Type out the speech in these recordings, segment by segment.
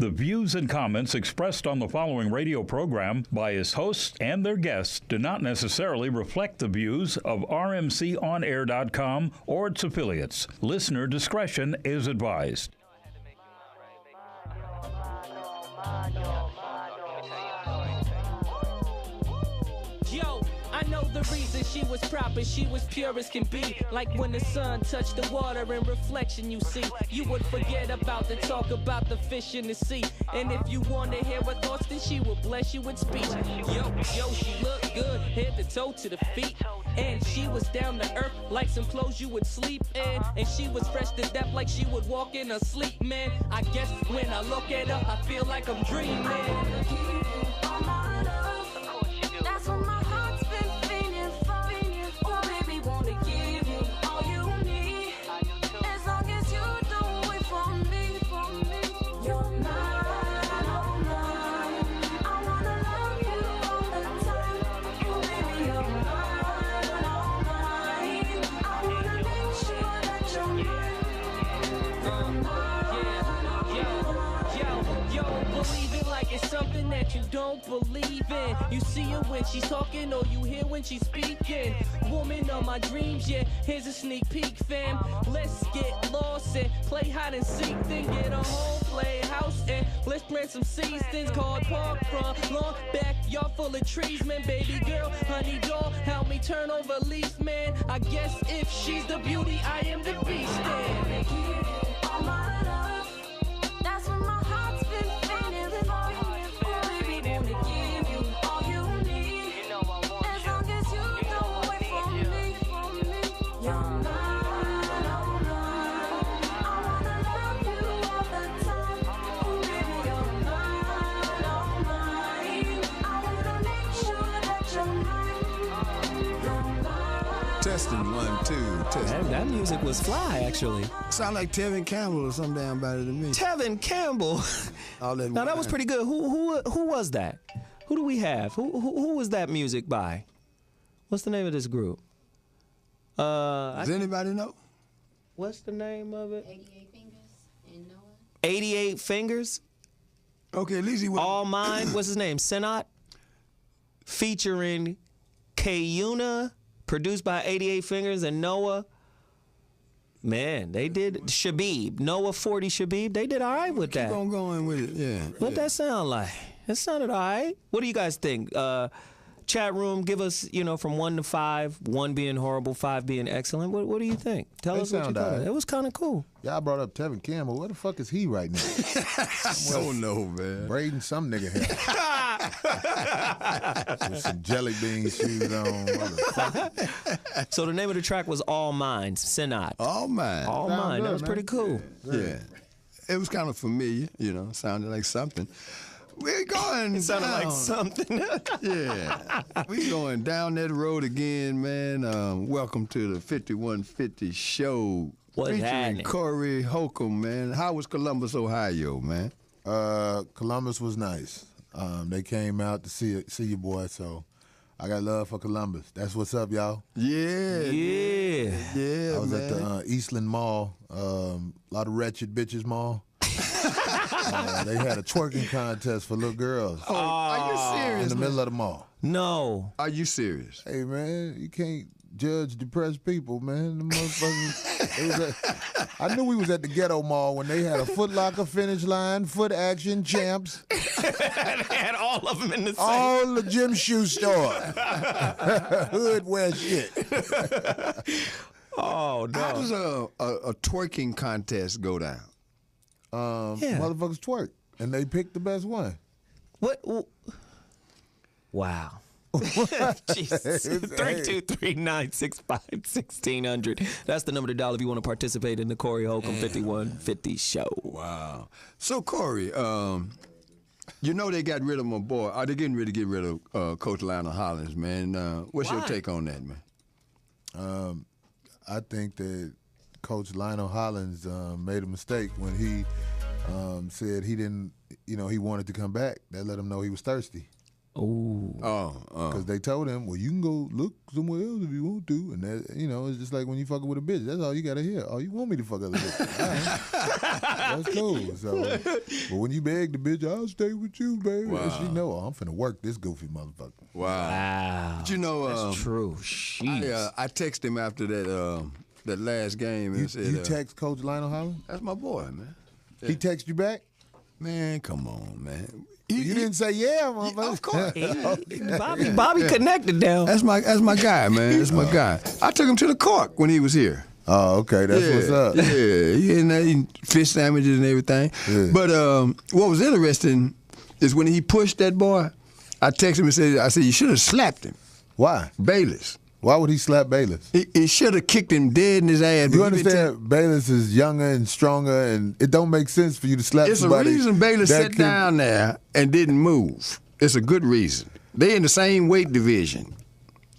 The views and comments expressed on the following radio program by its hosts and their guests do not necessarily reflect the views of rmconair.com or its affiliates. Listener discretion is advised. Yo, I know the reason she was proper, she was pure as can be. Like when the sun touched the water and reflection you see. You would forget about the talk about the fish in the sea. And if you want to hear her thoughts, then she will bless you with speech. Yo, she looked good, head to toe to the feet. And she was down to earth like some clothes you would sleep in. And she was fresh to death like she would walk in her sleep, man. I guess when I look at her, I feel like I'm dreaming. That's what my heart's been feeling for. Oh, baby, wanna give you all you need. As long as you do it for me. You're mine, oh mine. I wanna love you all the time. Oh, baby, you're mine, oh mine. I wanna make sure that you're mine. Yo, believe it like it's something that you don't believe in. You see her when she's talking or you hear when she's speaking. Woman of my dreams, yeah, here's a sneak peek, fam. Let's get lost and play hide and seek, then get a home, play house, and let's plant some seeds. Things called park from long backyard full of trees, man. Baby girl, honey doll, help me turn over a leaf, man. I guess if she's the beauty, I am the beast, then. All my love, that's what my heart's been feeling for. Oh, baby, wanna give you all you need. As long as you do it for me. You're mine, oh mine. I wanna love you all the time. Oh, baby, you're mine, oh mine. I wanna make sure that you're mine. You're mine. Testing 1, 2, testing. That music was fly, actually. Sound like Tevin Campbell or some damn body to me. Tevin Campbell. All that Now that was wine. pretty good. Who was that? Who do we have? Who was that music by? What's the name of this group? Does anybody know? What's the name of it? 88 Fingers and Noah. 88 Fingers. Okay, at least he was. All Mine. What's his name? Senat. Featuring Kayuna. Produced by 88 Fingers and Noah. Man, they did Shabib. Noah 40 Shabib. They did all right with Keep that. on going with it, yeah. What'd that sound like? It sounded all right. What do you guys think? Chat room, give us, from 1 to 5, 1 being horrible, 5 being excellent. What do you think? Tell They us what you sound thought. all right. It was kind of cool. Y'all brought up Tevin Campbell. Where the fuck is he right now? Don't know, man. Braiding some nigga hair. With some jelly bean shoes on. Motherfucker. So the name of the track was All Mine, Senat. All mine. All Sound Mine. That good, was man. pretty cool. Yeah. It was kind of familiar, sounded like something. We're going It sounded down. like something. Yeah. We going down that road again, man. Welcome to the 5150 show. What's featuring happening? Corey Holcomb, man. How was Columbus, Ohio, man? Columbus was nice. They came out to see you, boy, so I got love for Columbus. That's what's up, y'all. Yeah. Yeah. Yeah, I was man. at the Eastland Mall, a lot of wretched bitches mall. They had a twerking contest for little girls Oh, are you in serious, the man? middle of the mall. No. Are you serious? Hey, man, you can't judge depressed people, man. The motherfuckers. I knew we was at the ghetto mall when they had a Foot Locker, Finish Line, Foot Action, Champs, They had all of them in the same. all the gym shoe store. Hood wear shit. Oh, no. How does a twerking contest go down? Yeah. Motherfuckers twerk, and they picked the best one. What? Wow. Jesus. 323-965-1600. That's the number to dial if you want to participate in the Corey Holcomb 5150 show. Wow. So, Corey, they got rid of my boy. Are they getting ready to get rid of Coach Lionel Hollins, man? What's your Why? take on that, man? I think that Coach Lionel Hollins made a mistake when he said he didn't, he wanted to come back. That let him know he was thirsty. Ooh. Because they told him, well, you can go look somewhere else if you want to. And that, it's just like when you fucking with a bitch. That's all you got to hear. Oh, you want me to fuck other bitches? All right. That's cool. So, but when you beg the bitch, I'll stay with you, baby. And she know, I'm finna work this goofy motherfucker. Wow. But That's true. Jeez. I texted him after that last game and said, You text Coach Lionel Hollins? that's my boy, man. He text you back? Man, come on, man. You didn't say yeah, motherfucker. Of course. Bobby connected now. That's my guy, man. That's my guy. I took him to the court when he was here. Oh, okay. That's what's up. Yeah, he in there eating fish sandwiches and everything. Yeah. But what was interesting is when he pushed that boy, I texted him and said, you should have slapped him. Why? Bayless. Why would he slap Bayless? He should have kicked him dead in his ass. You understand? Bayless is younger and stronger, and it don't make sense for you to slap somebody. It's a reason Bayless sat down there and didn't move. It's a good reason. They in the same weight division.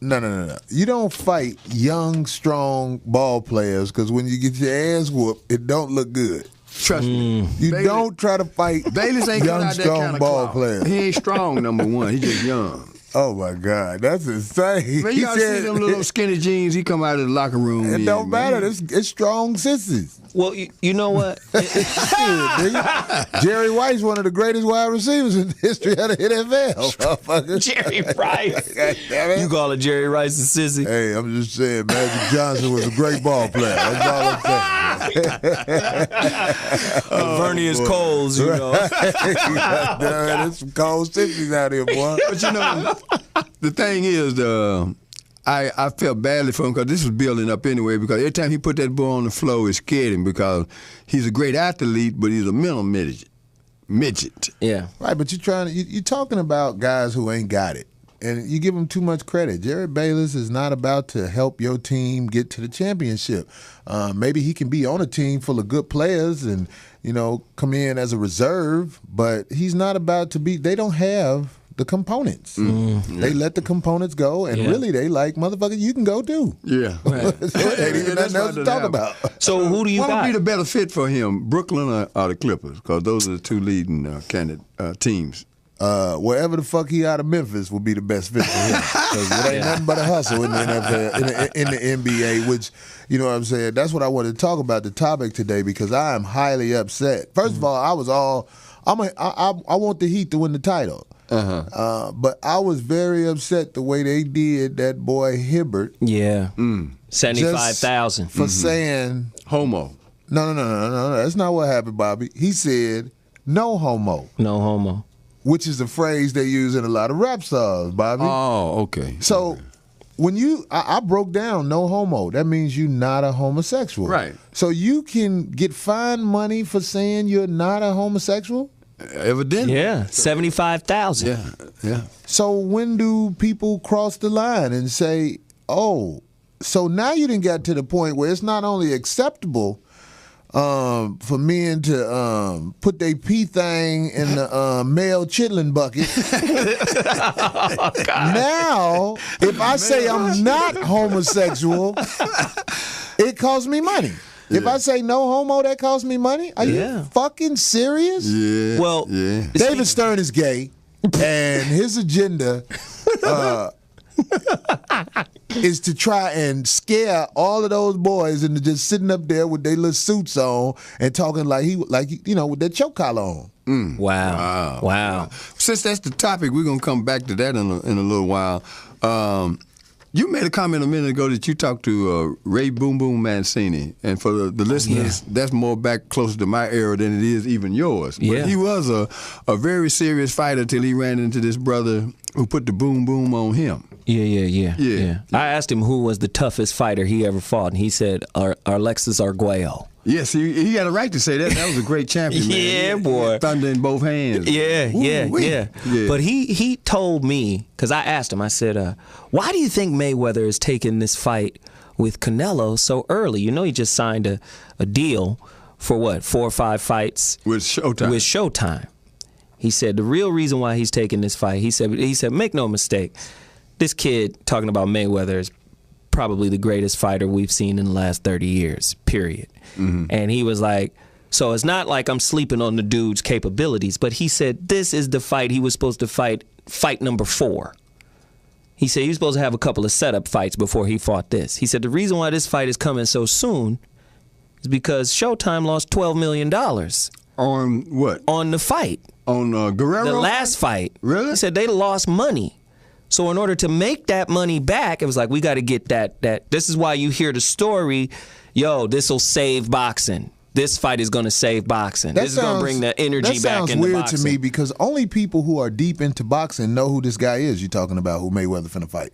No. You don't fight young, strong ball players because when you get your ass whooped, it don't look good. Trust me. You Bayless, don't try to fight Bayless ain't young, got that strong kind of ball clout. players. He ain't strong, number one. He just young. Oh, my God. That's insane. Man, you gotta see them little skinny jeans. He come out of the locker room. It don't matter. It's strong sissies. Well, you know what? Jerry Rice, one of the greatest wide receivers in the history of the NFL. Motherfucker. Jerry Rice. God damn it. You call it Jerry Rice a sissy? Hey, I'm just saying, Magic Johnson was a great ball player. That's all I'm saying. Vernius Coles, you know. There's some cold sissies out here, boy. But you know, the thing is, I felt badly for him because this was building up anyway. Because every time he put that ball on the floor, it scared him because he's a great athlete, but he's a mental midget. Yeah. Right, but you're talking about guys who ain't got it. And you give him too much credit. Jared Bayless is not about to help your team get to the championship. Maybe he can be on a team full of good players and, come in as a reserve, but he's not about to be – they don't have the components. They let the components go, and really they like, motherfucker, you can go too. Yeah. So it ain't even nothing else to talk about. So who do you What got? would be the better fit for him, Brooklyn or the Clippers? Because those are the two leading teams. Wherever the fuck he out of Memphis would be the best fit for him. Because it ain't nothing but a hustle in the NFL, in the NBA, which, you know what I'm saying? That's what I wanted to talk about, the topic today, because I am highly upset. First of all, I want the Heat to win the title. But I was very upset the way they did that boy Hibbert. Yeah. 75,000. For saying Homo. No. That's not what happened, Bobby. He said, no homo. No homo. Which is a phrase they use in a lot of rap songs, Bobby. Oh, okay. So when I broke down no homo, that means you're not a homosexual. Right. So you can get fined money for saying you're not a homosexual? Evidently. Yeah. 75,000. Yeah. So when do people cross the line and say, oh, so now you done got to the point where it's not only acceptable for men to put their pee thing in the male chitlin bucket. Now, if I say I'm not homosexual, it costs me money. If I say no homo, that costs me money? Are you fucking serious? Yeah. Well, David Stern is gay, and his agenda is to try and scare all of those boys into just sitting up there with their little suits on and talking with their choke collar on. Wow. Since that's the topic, we're gonna come back to that in a little while. You made a comment a minute ago that you talked to Ray Boom Boom Mancini, and for the listeners, that's more back closer to my era than it is even yours. But he was a very serious fighter till he ran into this brother who put the boom boom on him. Yeah. I asked him who was the toughest fighter he ever fought, and he said Alexis Arguello. Yes, he had a right to say that. That was a great champion, man. Yeah, boy. Thunder in both hands. Yeah. But he told me, because I asked him, I said, why do you think Mayweather is taking this fight with Canelo so early? You know, he just signed a deal for what, 4 or 5 fights? With Showtime. He said the real reason why he's taking this fight, he said, make no mistake, this kid talking about Mayweather is probably the greatest fighter we've seen in the last 30 years, period. And he was like, so it's not like I'm sleeping on the dude's capabilities, but he said this is the fight he was supposed to fight fight number 4. He said he was supposed to have a couple of setup fights before he fought this. He said the reason why this fight is coming so soon is because Showtime lost $12 million. On what? On the fight. On Guerrero? The last fight. Really? He said they lost money. So in order to make that money back, it was like, we got to get that. This is why you hear the story, yo, this will save boxing. This fight is going to save boxing. This is going to bring the energy back into boxing. That sounds weird to me because only people who are deep into boxing know who this guy is you're talking about who Mayweather finna fight.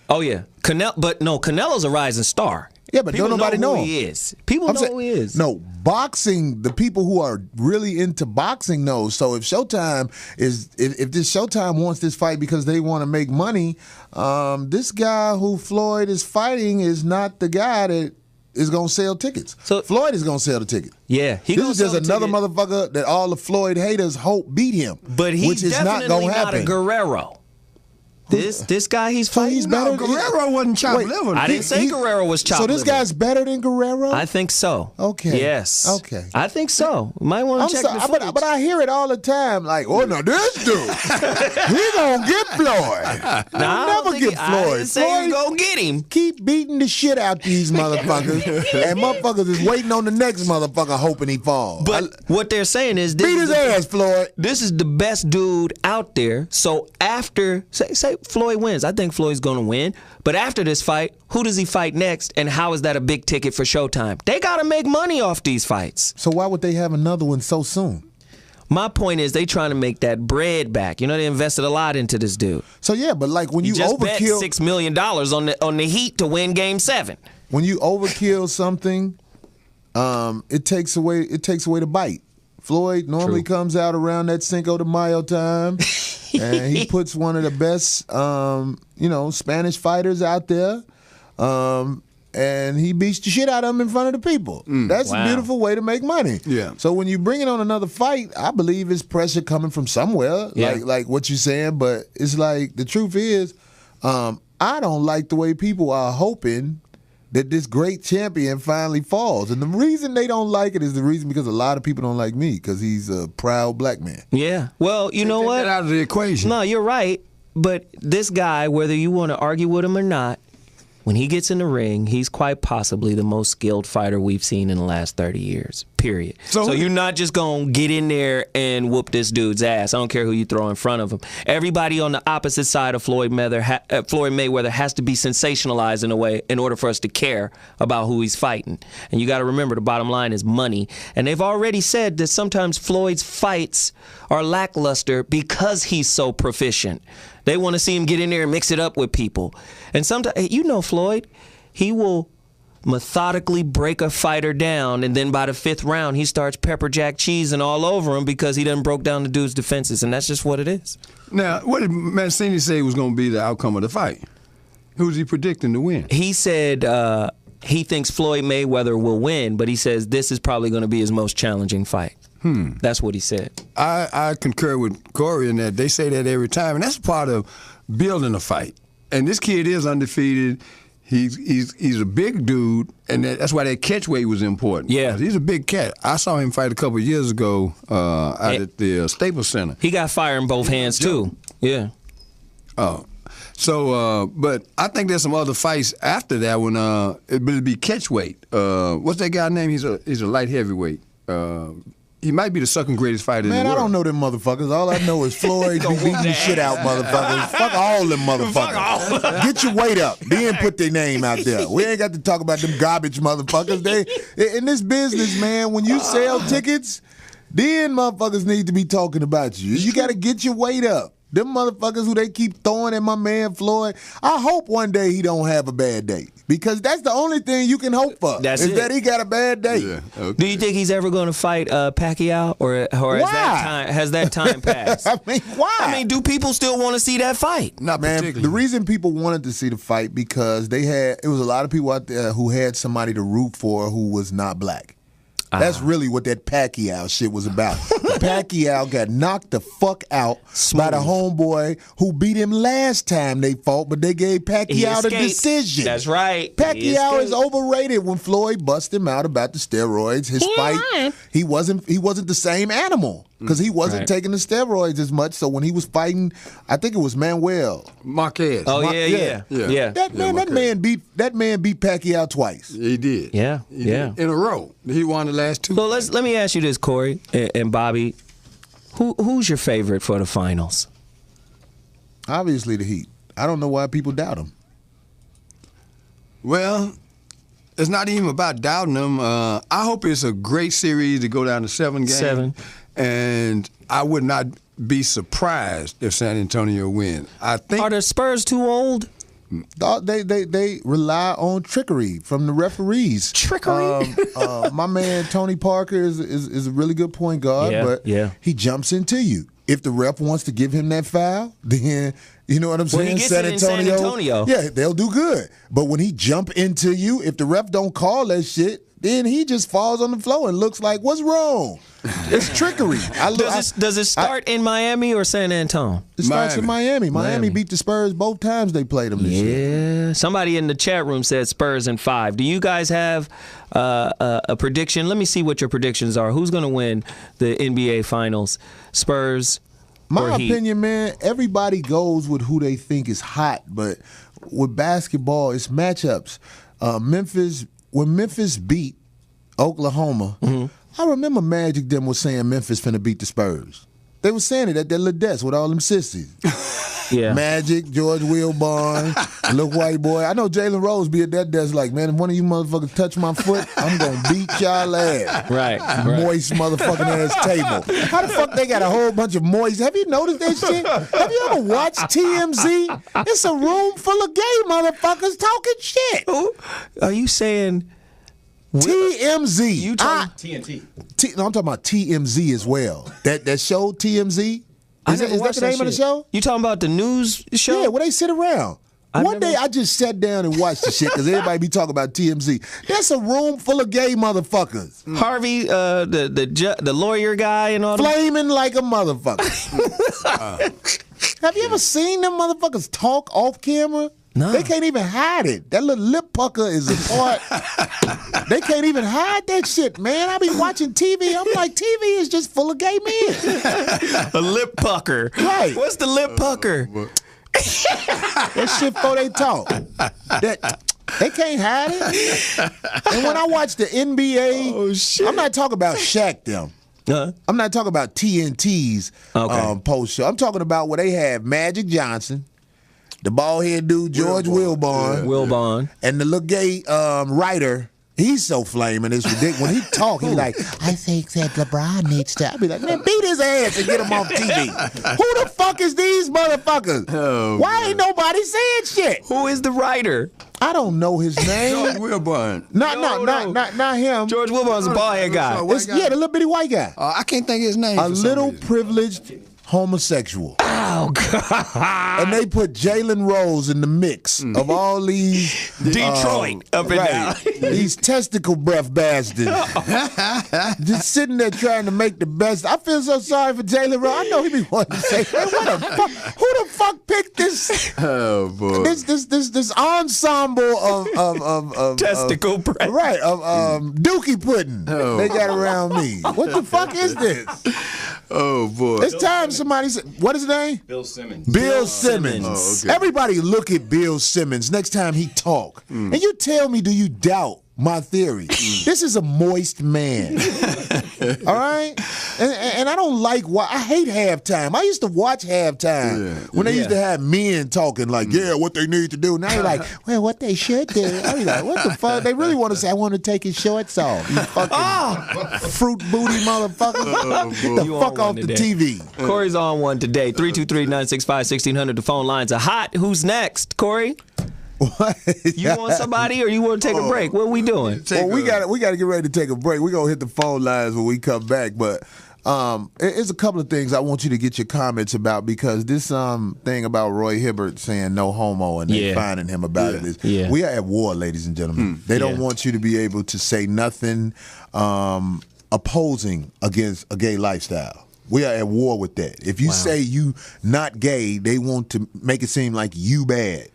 Oh, yeah. Canelo's a rising star. Yeah, but don't nobody know who he is. People know who he is. No, boxing, the people who are really into boxing know. So if Showtime if this Showtime wants this fight because they want to make money, this guy who Floyd is fighting is not the guy that is going to sell tickets. So Floyd is going to sell the ticket. Yeah. This is just another motherfucker that all the Floyd haters hope beat him. But he's definitely not a Guerrero. This guy he's fighting. So he's better. Guerrero wasn't chopped liver. I didn't say Guerrero was chopped liver. So this guy's better than Guerrero? I think so. Okay. Yes. Okay. I think so. Might want to check the footage. But I hear it all the time. Like, oh no, this dude, he gonna get Floyd. Never get Floyd. I didn't say he's gonna get him. Keep beating the shit out these motherfuckers, and motherfuckers is waiting on the next motherfucker hoping he falls. But what they're saying is, beat his ass, Floyd. This is the best dude out there. So after say Floyd wins, I think Floyd's going to win. But after this fight, who does he fight next, and how is that a big ticket for Showtime? They got to make money off these fights. So why would they have another one so soon? My point is they trying to make that bread back. You know, they invested a lot into this dude. So yeah, but like when you just bet overkill $6 million on the Heat to win Game 7. When you overkill something, it takes away the bite. Floyd normally comes out around that Cinco de Mayo time, and he puts one of the best, Spanish fighters out there, and he beats the shit out of them in front of the people. That's a beautiful way to make money. Yeah. So when you bring it on another fight, I believe it's pressure coming from somewhere, like what you're saying. But it's like the truth is, I don't like the way people are hoping that this great champion finally falls. And the reason they don't like it is the reason because a lot of people don't like me because he's a proud black man. Yeah. Well, you know what? Take that out of the equation. No, you're right. But this guy, whether you want to argue with him or not, when he gets in the ring, he's quite possibly the most skilled fighter we've seen in the last 30 years, period. So you're not just going to get in there and whoop this dude's ass. I don't care who you throw in front of him. Everybody on the opposite side of Floyd Mayweather has to be sensationalized in a way in order for us to care about who he's fighting. And you got to remember the bottom line is money. And they've already said that sometimes Floyd's fights are lackluster because he's so proficient. They want to see him get in there and mix it up with people. And sometimes, Floyd, he will methodically break a fighter down, and then by the 5th round, he starts pepper jack cheesing all over him because he done broke down the dude's defenses, and that's just what it is. Now, what did Mancini say was going to be the outcome of the fight? Who's he predicting to win? He said he thinks Floyd Mayweather will win, but he says this is probably going to be his most challenging fight. That's what he said. I concur with Corey in that. They say that every time, and that's part of building a fight. And this kid is undefeated. He's a big dude, and that's why that catch weight was important. Yeah. He's a big cat. I saw him fight a couple of years ago out at the Staples Center. He got fire in both hands, too. Yeah. Oh. So, but I think there's some other fights after that when it'll be catch weight. What's that guy's name? He's a light heavyweight. He might be the second greatest fighter in the world. Man, I don't know them motherfuckers. All I know is Floyd be beating the shit out motherfuckers. Fuck all them motherfuckers. Get your weight up. Then put their name out there. We ain't got to talk about them garbage motherfuckers. In this business, man, when you sell tickets, then motherfuckers need to be talking about you. You got to get your weight up. Them motherfuckers who they keep throwing at my man Floyd, I hope one day he don't have a bad day. Because that's the only thing you can hope for. That he got a bad day. Yeah, okay. Do you think he's ever going to fight Pacquiao, or has that time passed? I mean, why? I mean, do people still want to see that fight? Not Man, particularly. the reason people wanted to see the fight because it was a lot of people out there who had somebody to root for who was not black. That's really what that Pacquiao shit was about. Pacquiao got knocked the fuck out by the homeboy who beat him last time they fought, but they gave Pacquiao the decision. That's right. Pacquiao is overrated. When Floyd bust him out about the steroids, his fight, he wasn't the same animal because he wasn't taking the steroids as much. So when he was fighting, I think it was Manuel Marquez. Oh yeah. That man beat Pacquiao twice. He did. Yeah. He did. In a row. He won the last 2. So let me ask you this, Corey and Bobby. Who's your favorite for the finals? Obviously the Heat. I don't know why people doubt him. Well, it's not even about doubting them. I hope it's a great series to go down to 7 games. 7. And I would not be surprised if San Antonio wins. I think. Are the Spurs too old? They rely on trickery from the referees. Trickery? My man Tony Parker is a really good point guard, but he jumps into you. If the ref wants to give him that foul, then you know what I'm saying? He gets it in San Antonio. Yeah, they'll do good. But when he jump into you, if the ref don't call that shit, then he just falls on the floor and looks like, what's wrong? It's trickery. Does it start in Miami or San Antonio? It starts in Miami. Miami beat the Spurs both times they played them this year. Yeah. Somebody in the chat room said Spurs in 5. Do you guys have a prediction? Let me see what your predictions are. Who's going to win the NBA Finals? Spurs My or Heat? opinion, man, everybody goes with who they think is hot, but with basketball, it's matchups. When Memphis beat Oklahoma, I remember Magic them was saying Memphis finna beat the Spurs. They were saying it at that little desk with all them sissies. Yeah. Magic, George Wilborn, little white boy. I know Jalen Rose be at that desk like, man, if one of you motherfuckers touch my foot, I'm gonna beat y'all ass. Right. Moist motherfucking ass table. How the fuck they got a whole bunch of moist? Have you noticed that shit? Have you ever watched TMZ? It's a room full of gay motherfuckers talking shit. Are you saying TMZ. You talking TNT. No, I'm talking about TMZ as well. That show TMZ. Is that the name of the show? You talking about the news show? Yeah, where they sit around. One day I just sat down and watched the shit because everybody be talking about TMZ. That's a room full of gay motherfuckers. Harvey, the lawyer guy and all that. Flaming like a motherfucker. Have you ever seen them motherfuckers talk off camera? No. They can't even hide it. That little lip pucker is a part. They can't even hide that shit, man. I be watching TV. I'm like, TV is just full of gay men. A lip pucker. Right. What's the lip pucker? That shit before they talk. They can't hide it. And when I watch the NBA, I'm not talking about Shaq them. I'm not talking about TNT's post show. I'm talking about where they have Magic Johnson, the bald-head dude, George Wilborn. And the little gay writer, he's so flaming, it's ridiculous. When he talk, he's like, I think that LeBron needs to. I be like, man, beat his ass and get him off TV. Who the fuck is these motherfuckers? Why ain't nobody saying shit? Who is the writer? I don't know his name. George Wilborn. Not him. George Wilborn's a bald-head guy. Yeah, the little bitty white guy. I can't think of his name. A little privileged homosexual. Oh, God. And they put Jalen Rose in the mix of all these Detroit up and down. These testicle breath bastards. Just sitting there trying to make the best. I feel so sorry for Jalen Rose. I know he be wanting to say, hey, what the fuck? Who the fuck picked this? Oh boy. This ensemble of testicle breath. Right, of dookie pudding. They got around me. What the fuck is this? Oh boy. It's time somebody said, what is his name? Bill Simmons. Bill Simmons. Oh, okay. Everybody look at Bill Simmons next time he talk. And you tell me, do you doubt my theory? This is a moist man. All right? And I don't like why. I hate halftime. I used to watch halftime when they used to have men talking like, what they need to do. Now you're like, well, what they should do. I be like, what the fuck? They really want to say, I want to take his shorts off. You fucking fruit booty motherfucker. Get the fuck off the TV. Corey's on one today. 323-965-1600. The phone lines are hot. Who's next, Corey? What? You want somebody or you want to take a break? What are we doing? Well, we got to get ready to take a break. We're going to hit the phone lines when we come back. But It's a couple of things I want you to get your comments about, because this thing about Roy Hibbert saying no homo and they finding him about it is we are at war, ladies and gentlemen. They don't want you to be able to say nothing opposing against a gay lifestyle. We are at war with that. If you say you not gay, they want to make it seem like you bad.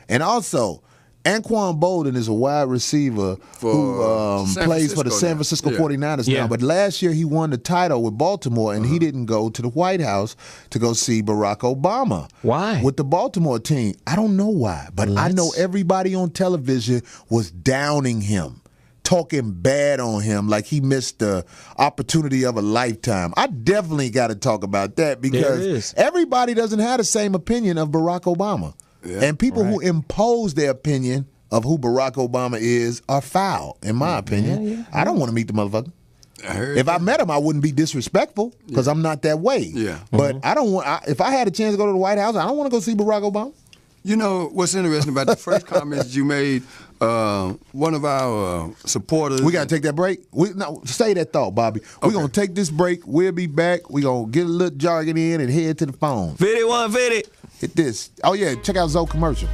And also, Anquan Bolden is a wide receiver who plays for the San Francisco 49ers now. But last year he won the title with Baltimore, and he didn't go to the White House to go see Barack Obama. Why? With the Baltimore team. I don't know why, but I know everybody on television was downing him, talking bad on him like he missed the opportunity of a lifetime. I definitely got to talk about that, because everybody doesn't have the same opinion of Barack Obama. And people who impose their opinion of who Barack Obama is are foul, in my opinion. I don't want to meet the motherfucker. If I met him, I wouldn't be disrespectful, because I'm not that way. But I don't want. If I had a chance to go to the White House, I don't want to go see Barack Obama. You know what's interesting about the first comments you made? One of our supporters. We got to take that break. Say that thought, Bobby. We're going to take this break. We'll be back. We're going to get a little jargon in and head to the phone. 5150. Hit this. Oh, yeah. Check out Zoe commercial.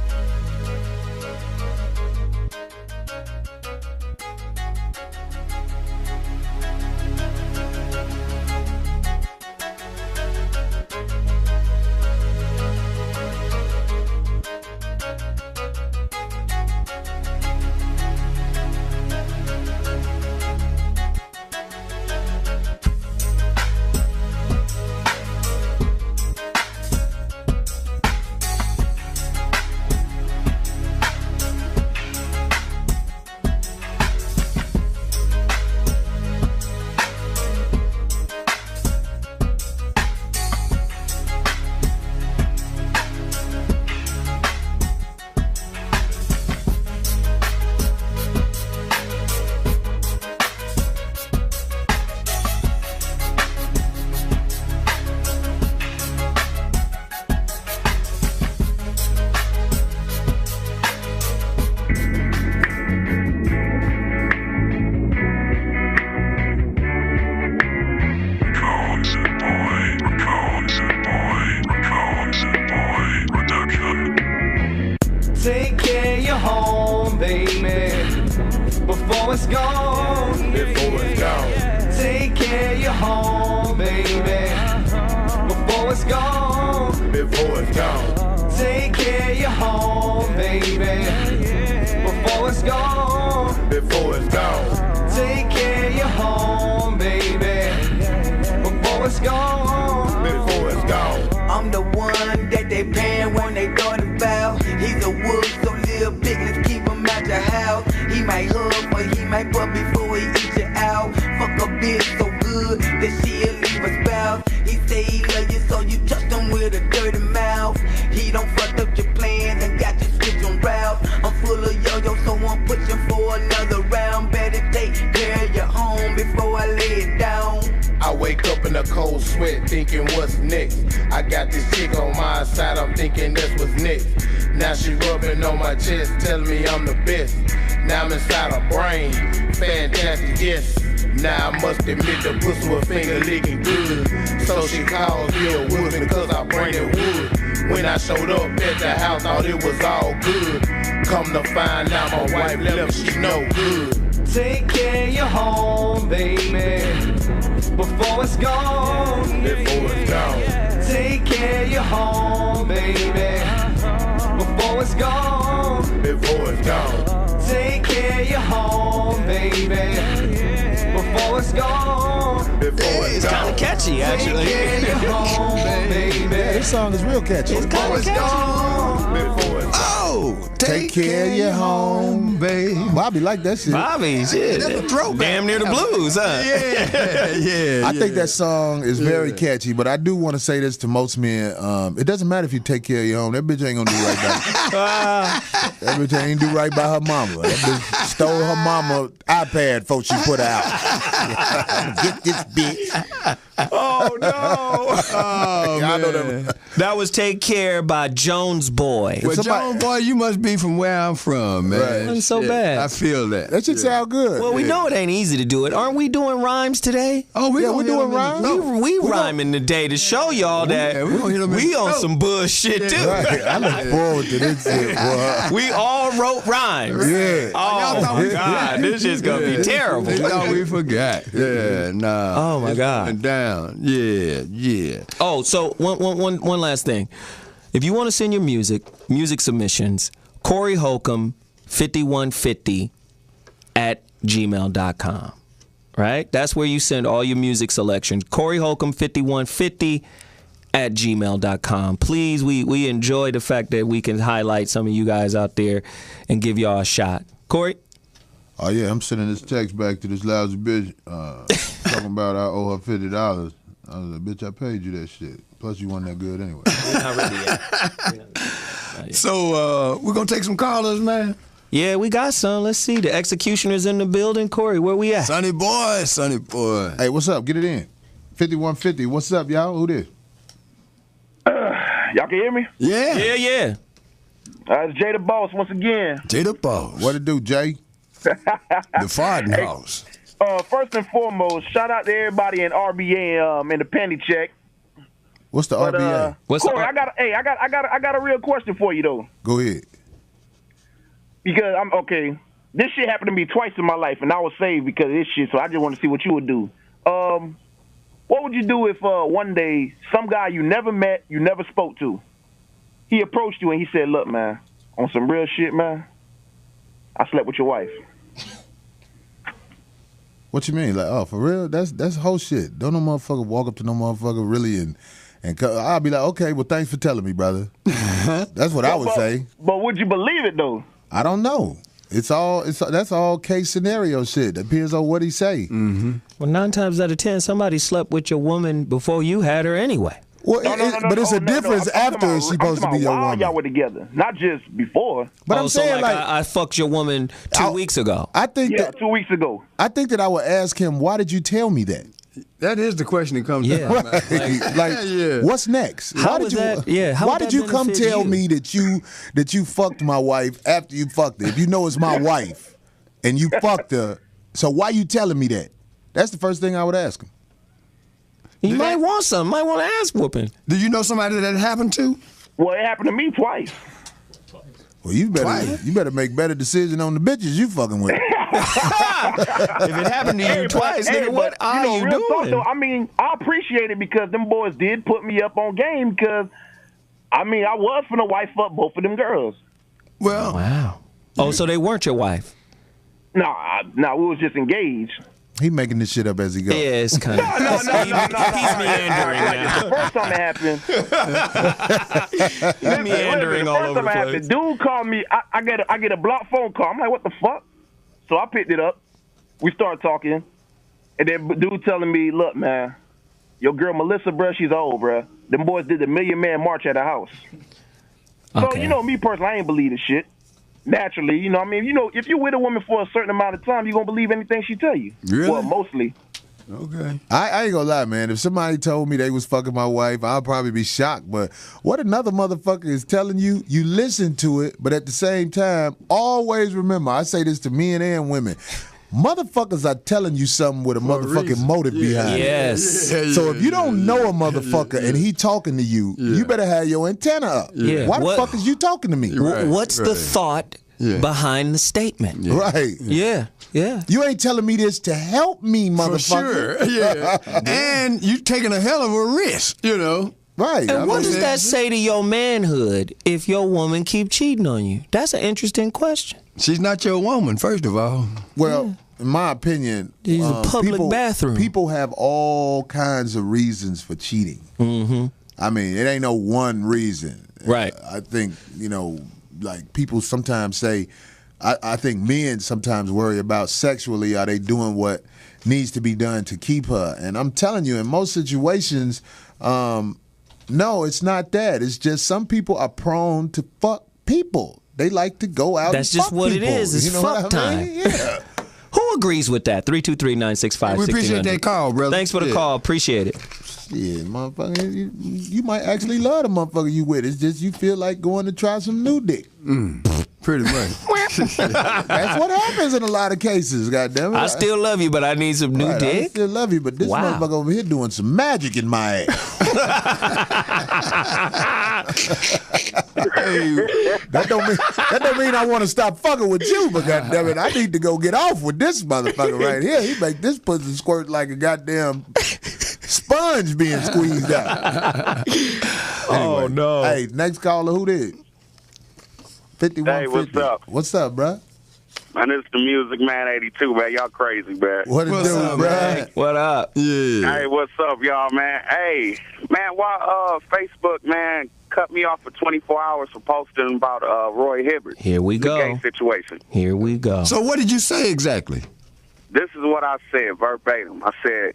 Take care of your home, baby, before it's gone. Before it's gone. Take care of your home, baby, before it's gone. Before it's gone. Take care of your home, baby, before it's gone. Before it's gone. Take care of your home, baby, before it's gone. Before it's gone. I'm the one that they paying when they thought about. He's a wolf, so little big, let's keep him out your house. He might hug or he might fuck before he eat you out. Fuck a bitch so good that she'll leave a spouse. He say he love you, so you trust him with a dirty mouth. He don't fuck up your plans and got you switch on route. I'm full of yo-yo, so I'm pushing for another round. Better take care of your home before I lay it down. I wake up in a cold sweat thinking what's next. I got this chick on my side, I'm thinking that's what's next. Now she rubbing on my chest, telling me I'm the best. Now I'm inside her brain, fantastic, yes. Now I must admit the pussy was finger licking good. So she calls me a woman cause I bring it wood. When I showed up at the house, thought it was all good. Come to find out my wife left, she no good. Take care of your home, baby, before it's gone. Before it's gone. Take care of your home, baby, before it's gone. Before it's gone. Take care of your home, baby, before it's gone. Before it's kind of catchy, actually. Take care of your home, baby. Yeah, this song is real catchy. It's kind of catchy. Before it's gone. Oh, Take care of your home, babe. Bobby like that shit. Bobby, shit. That's a throwback. Damn near the blues, huh? Yeah. I think that song is very catchy, but I do want to say this to most men. It doesn't matter if you take care of your home. That bitch ain't gonna do right by That bitch ain't do right by her mama. That bitch stole her mama iPad before she put her out. Get this bitch. Oh no! Oh I know that. That was Take Care by Jones Boy. Well, John Boy, you must be from where I'm from, man. Right. It wasn't so bad. I feel that. That should sound good. Well, we know it ain't easy to do it. Aren't we doing rhymes today? Oh, Yeah, we're doing rhymes. We rhyming today to show y'all that yeah, we gonna hit 'em in we the on throat. some bullshit too. Right. I look forward to this shit, boy. We all wrote rhymes. Yeah. Oh my God, this shit's gonna be terrible. They thought we forgot. Yeah, nah. Oh, my It's God. going down. Yeah. Oh, so one last thing. If you want to send your music submissions, Corey Holcomb 5150 at gmail.com. Right? That's where you send all your music selections. Corey Holcomb 5150 at gmail.com. Please, we enjoy the fact that we can highlight some of you guys out there and give y'all a shot. Corey? Oh yeah, I'm sending this text back to this lousy bitch talking about I owe her $50. I was like, bitch, I paid you that shit. Plus, you wasn't that good anyway. Not ready yet. So we're gonna take some callers, man. Yeah, we got some. Let's see. The executioner's in the building. Corey, where we at? Sonny boy. Hey, what's up? Get it in. 5150. What's up, y'all? Who this? Y'all can hear me? Yeah. Yeah. It's Jay the Boss once again. Jay the Boss. What it do, Jay? The farting house. First and foremost, shout out to everybody in RBA in the penny check. What's the RBA? What's Corey, the- I got a real question for you though. Go ahead. Because I'm okay. This shit happened to me twice in my life, and I was saved because of this shit. So I just want to see what you would do. What would you do if one day some guy you never met, you never spoke to, he approached you and he said, "Look, man, on some real shit, man, I slept with your wife." What you mean? Like, oh, for real? That's whole shit. Don't no motherfucker walk up to no motherfucker really and I'll be like, okay, well, thanks for telling me, brother. That's what I would say. But would you believe it though? I don't know. That's all case scenario shit. Depends on what he say. Mm-hmm. Well, 9 times out of 10, somebody slept with your woman before you had her anyway. Well, but it's a difference after she's supposed to be your woman. Y'all were together, not just before. But I'm so saying like I fucked your woman 2 weeks ago. I think Yeah, that 2 weeks ago. I think that I would ask him, why did you tell me that? That is the question that comes Yeah. up. Like, Yeah. what's next? How why would did you? that- yeah, how why would did that you come benefit tell you? me that you fucked my wife after you fucked her? If you know it's my wife and you fucked her, so why you telling me that? That's the first thing I would ask him. You might want something. Might want an ass whooping. Do you know somebody that it happened to? Well, it happened to me twice. Well, you better make better decision on the bitches you fucking with. If it happened to you twice, nigga, what are you real talk, doing? though, I mean, I appreciate it because them boys did put me up on game because, I mean, I was finna wife up both of them girls. Well, Wow. Oh, so they weren't your wife? Nah, we was just engaged. He making this shit up as he goes. Yeah, it's kind of. No. He's meandering now. The first time it happened, He's meandering all over the first time it place. happened, dude called me. I get a blocked phone call. I'm like, what the fuck? So I picked it up. We started talking, and then dude telling me, look, man, your girl Melissa, bruh, she's old, bruh. Them boys did the Million Man March at her house. So, Okay. you know, me personally, I ain't believe this shit. Naturally, you know what I mean? You know, if you're with a woman for a certain amount of time, you're going to believe anything she tell you. Really? Well, mostly. okay. I ain't gonna lie, man. If somebody told me they was fucking my wife, I'd probably be shocked. But what another motherfucker is telling you, you listen to it, but at the same time, always remember, I say this to men and women, motherfuckers are telling you something with a motherfucking reason. motive behind it. Yes. So if you don't know a motherfucker and he talking to you, you better have your antenna up. Yeah. Why the What- fuck is you talking to me? Right. What's the thought behind the statement? Right. Yeah. You ain't telling me this to help me, For motherfucker. sure. Yeah. And you taking a hell of a risk, you know. Right. And I what mean, does that say to your manhood if your woman keep cheating on you? That's an interesting question. She's not your woman, first of all. Well, in my opinion, These are public bathroom. People have all kinds of reasons for cheating. Mm-hmm. I mean, it ain't no one reason. Right. I think, you know, like people sometimes say, I think men sometimes worry about sexually, are they doing what needs to be done to keep her? And I'm telling you, in most situations, no, it's not that. It's just some people are prone to fuck people. They like to go out That's and just fuck what people. it is. It's You know fuck what I mean? time. Yeah. Who agrees with that? 323-965-1600. We appreciate that call, brother. Thanks for the Yeah. call. Appreciate it. Shit, motherfucker, you might actually love the motherfucker you with. It's just you feel like going to try some new dick. Pretty much. That's what happens in a lot of cases, goddammit. I still love you, but I need some new I dick. still love you, but this motherfucker over here doing some magic in my ass. That don't mean I want to stop fucking with you, but goddammit, I need to go get off with this motherfucker right here. He make this pussy squirt like a goddamn sponge being squeezed out. Oh no! Hey, next caller, who did? 5150. Hey, what's up? What's up, bruh? Man, it's the Music Man 82, man. Y'all crazy, man. What it do, bruh? What up? Yeah. Hey, what's up, y'all, man? Hey, man, why Facebook, man, cut me off for 24 hours for posting about Roy Hibbert? Here we The go. gay situation. Here we go. So what did you say exactly? This is what I said verbatim. I said,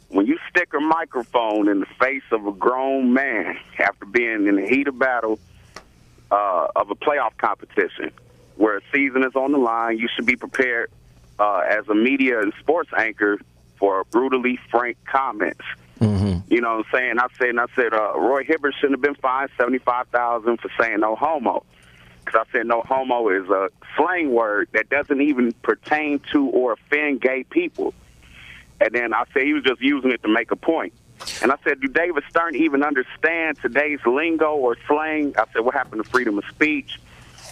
when you stick a microphone in the face of a grown man after being in the heat of battle of a playoff competition where a season is on the line, you should be prepared as a media and sports anchor for brutally frank comments. Mm-hmm. You know what I'm saying? I said Roy Hibbert shouldn't have been fined $75,000 for saying no homo. Because I said no homo is a slang word that doesn't even pertain to or offend gay people. And then I said he was just using it to make a point. And I said, do David Stern even understand today's lingo or slang? I said, what happened to freedom of speech?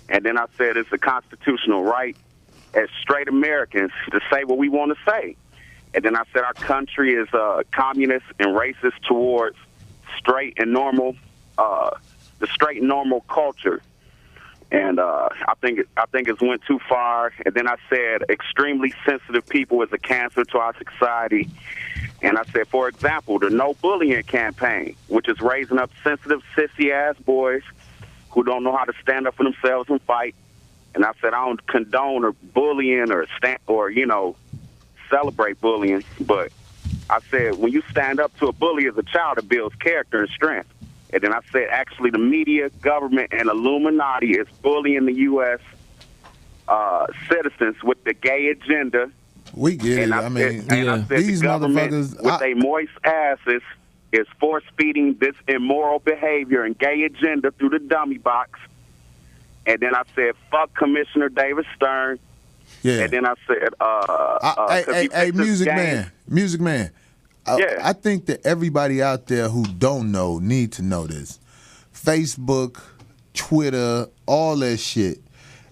And then I said, it's a constitutional right as straight Americans to say what we want to say. And then I said, our country is communist and racist towards straight and normal, the straight and normal culture. And I think it's went too far. And then I said, extremely sensitive people is a cancer to our society. And I said, for example, the No Bullying campaign, which is raising up sensitive, sissy-ass boys who don't know how to stand up for themselves and fight. And I said, I don't condone or bullying or celebrate bullying. But I said, when you stand up to a bully as a child, it builds character and strength. And then I said, actually, the media, government, and Illuminati is bullying the U.S. Citizens with the gay agenda. We get it. I said these the motherfuckers with their moist asses is force-feeding this immoral behavior and gay agenda through the dummy box. And then I said, fuck Commissioner David Stern. Yeah. And then I said, hey, Music Man. I think that everybody out there who don't know need to know this. Facebook, Twitter, all that shit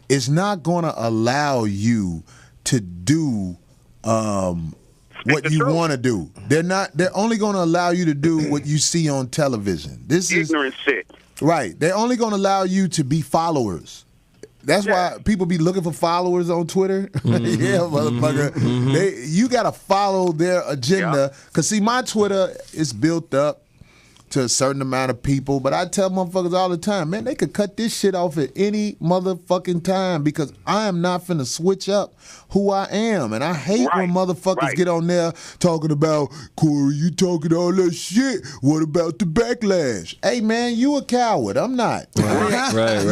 is not going to allow you to do what you want to do. They're only going to allow you to do what you see on television. This is ignorant shit. Right. They're only going to allow you to be followers. That's why people be looking for followers on Twitter. Yeah, motherfucker. You got to follow their agenda. Because, see, my Twitter is built up to a certain amount of people. But I tell motherfuckers all the time, man, they could cut this shit off at any motherfucking time because I am not finna switch up who I am. And I hate when motherfuckers get on there talking about, Corey, you talking all that shit. What about the backlash? Hey, man, you a coward. I'm not. Right.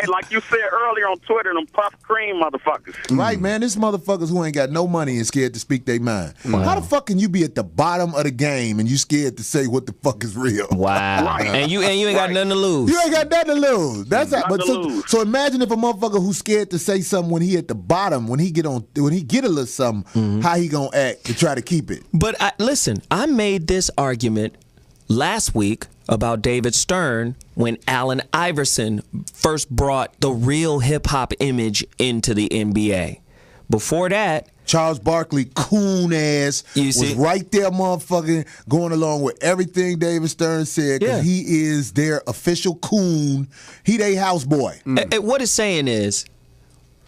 Like you said earlier on Twitter, them puff cream motherfuckers. Right, man. This motherfuckers who ain't got no money and scared to speak their mind. Wow. How the fuck can you be at the bottom of the game and you scared to say what the fuck is real? Wow. Right. And you ain't got nothing to lose. You ain't got nothing to lose. That's how, so imagine if a motherfucker who's scared to say something when he at the bottom, when he get a little something, how he gonna act to try to keep it. But listen, I made this argument last week about David Stern when Allen Iverson first brought the real hip-hop image into the NBA. Before that, Charles Barkley, coon ass, was right there, motherfucking going along with everything David Stern said because he is their official coon. He they houseboy. What it's saying is,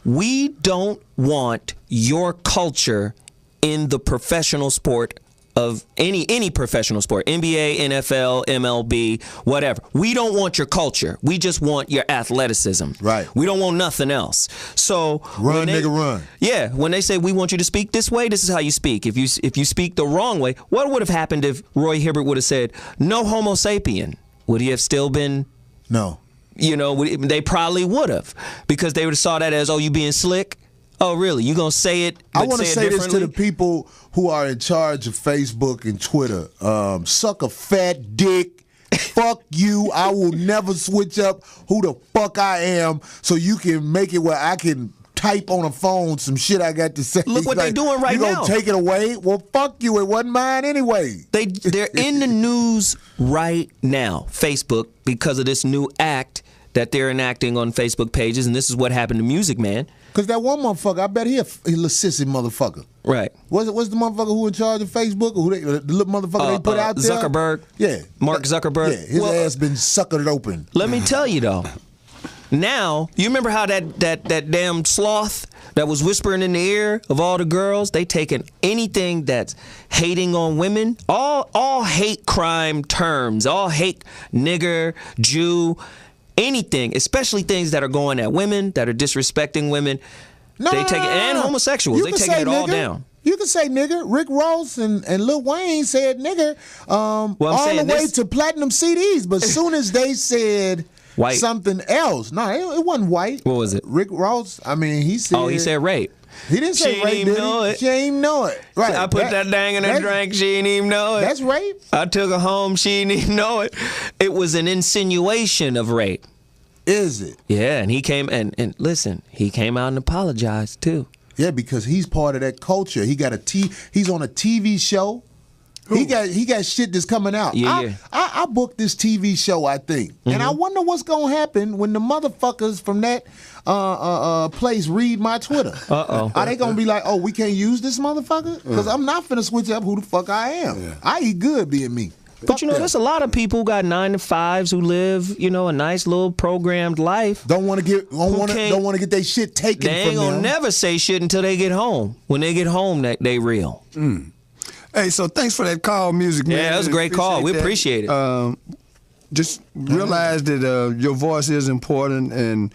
we don't want your culture in the professional sport of any professional sport, NBA, NFL, MLB, whatever. We don't want your culture. We just want your athleticism. Right. We don't want nothing else. So run. Yeah, when they say we want you to speak this way, this is how you speak. If you speak the wrong way, what would have happened if Roy Hibbert would have said no Homo sapien? Would he have still been? No. You know, they probably would have, because they would have saw that as, oh, you being slick. Oh, really? You gonna say it? I want to say this to the people who are in charge of Facebook and Twitter. Suck a fat dick. Fuck you. I will never switch up who the fuck I am so you can make it where I can type on a phone some shit I got to say. Look what they doing right now. You gonna take it away? Well, fuck you. It wasn't mine anyway. They're in the news right now, Facebook, because of this new act that they're enacting on Facebook pages, and this is what happened to Music Man. Because that one motherfucker, I bet he a little sissy motherfucker. Right. What's the motherfucker who in charge of Facebook? Or who the little motherfucker they put out there? Zuckerberg. Yeah. Mark Zuckerberg. Yeah, his ass been suckered open. Let me tell you, though. Now, you remember how that damn sloth that was whispering in the ear of all the girls, they taking anything that's hating on women, all hate crime terms, all hate nigger, Jew, anything, especially things that are going at women, that are disrespecting women. They take it, and homosexuals, they taking it all down. You can say nigger. Rick Ross and Lil Wayne said nigger all the way to platinum CDs, but as soon as they said white. Something else. No, it wasn't white. What was it? Rick Ross, I mean, he said... Oh, he said rape. He didn't say rape, did he? She ain't know it. Right. I put that dang in a drink, she didn't even know it. That's rape? I took her home, she didn't even know it. It was an insinuation of rape. Is it? Yeah, and he came, and listen, he came out and apologized, too. Yeah, because he's part of that culture. He's on a TV show. He got shit that's coming out. Yeah. I booked this TV show, I think. And I wonder what's going to happen when the motherfuckers from that place read my Twitter. Uh-oh. Are they going to be like, oh, we can't use this motherfucker? Because I'm not finna switch up who the fuck I am. Yeah. I eat good being me. But you know, there's a lot of people who got 9-to-5s who live, you know, a nice little programmed life. Don't want to get their shit taken from them. They ain't gonna never say shit until they get home. When they get home, they real. Hey, so thanks for that call, Music Man. Yeah, that was a great call. We appreciate it. Just realize that your voice is important, and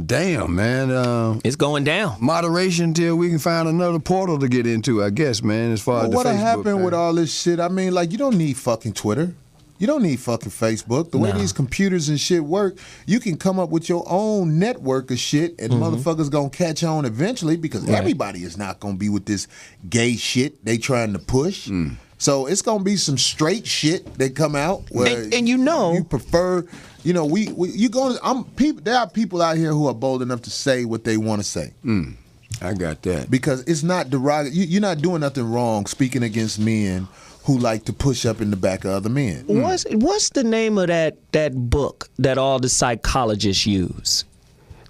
damn, man. It's going down. Moderation till we can find another portal to get into, I guess, man, as far as the what Facebook happened thing. with all this shit? I mean, like, you don't need fucking Twitter. You don't need fucking Facebook. The way these computers and shit work, you can come up with your own network of shit, and motherfuckers gonna catch on eventually, because everybody is not gonna be with this gay shit they trying to push. So it's gonna be some straight shit that come out where and you prefer. You know, there are people out here who are bold enough to say what they want to say. I got that. Because it's not derogatory. You're not doing nothing wrong speaking against men who like to push up in the back of other men. What's the name of that book that all the psychologists use?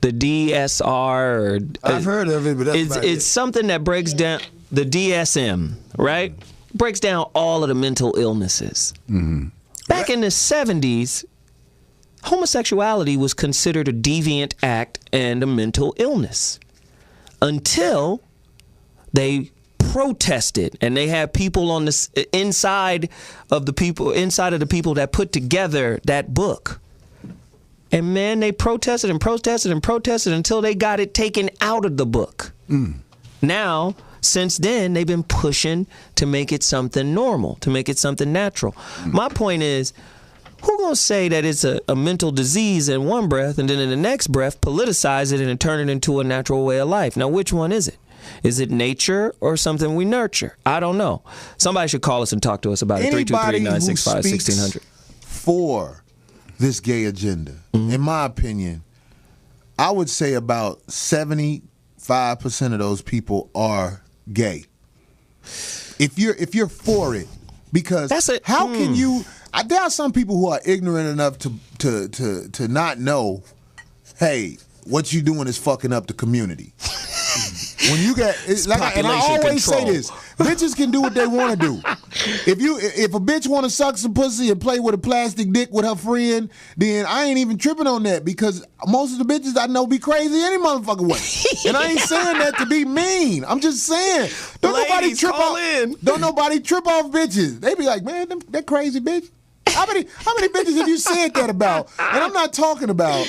The DSR? I've heard of it, but that's it's something that breaks down the DSM, right? Breaks down all of the mental illnesses. Back in the 70s, homosexuality was considered a deviant act and a mental illness until they protested, and they had people on the inside of the people that put together that book. And man, they protested and protested and protested until they got it taken out of the book. Now, since then, they've been pushing to make it something normal, to make it something natural. My point is, who gonna say that it's a mental disease in one breath, and then in the next breath politicize it and turn it into a natural way of life? Now, which one is it? Is it nature or something we nurture? I don't know. Somebody should call us and talk to us about it. 323-965-1600. For this gay agenda, in my opinion, I would say about 75% of those people are gay. If you're for it, because how can you? There are some people who are ignorant enough to not know, hey, what you doing is fucking up the community. When you get, and I always say this, bitches can do what they want to do. If a bitch want to suck some pussy and play with a plastic dick with her friend, then I ain't even tripping on that, because most of the bitches I know be crazy any motherfucking way. And I ain't saying that to be mean. I'm just saying, don't nobody trip off bitches. They be like, man, that crazy bitch. How many bitches have you said that about? And I'm not talking about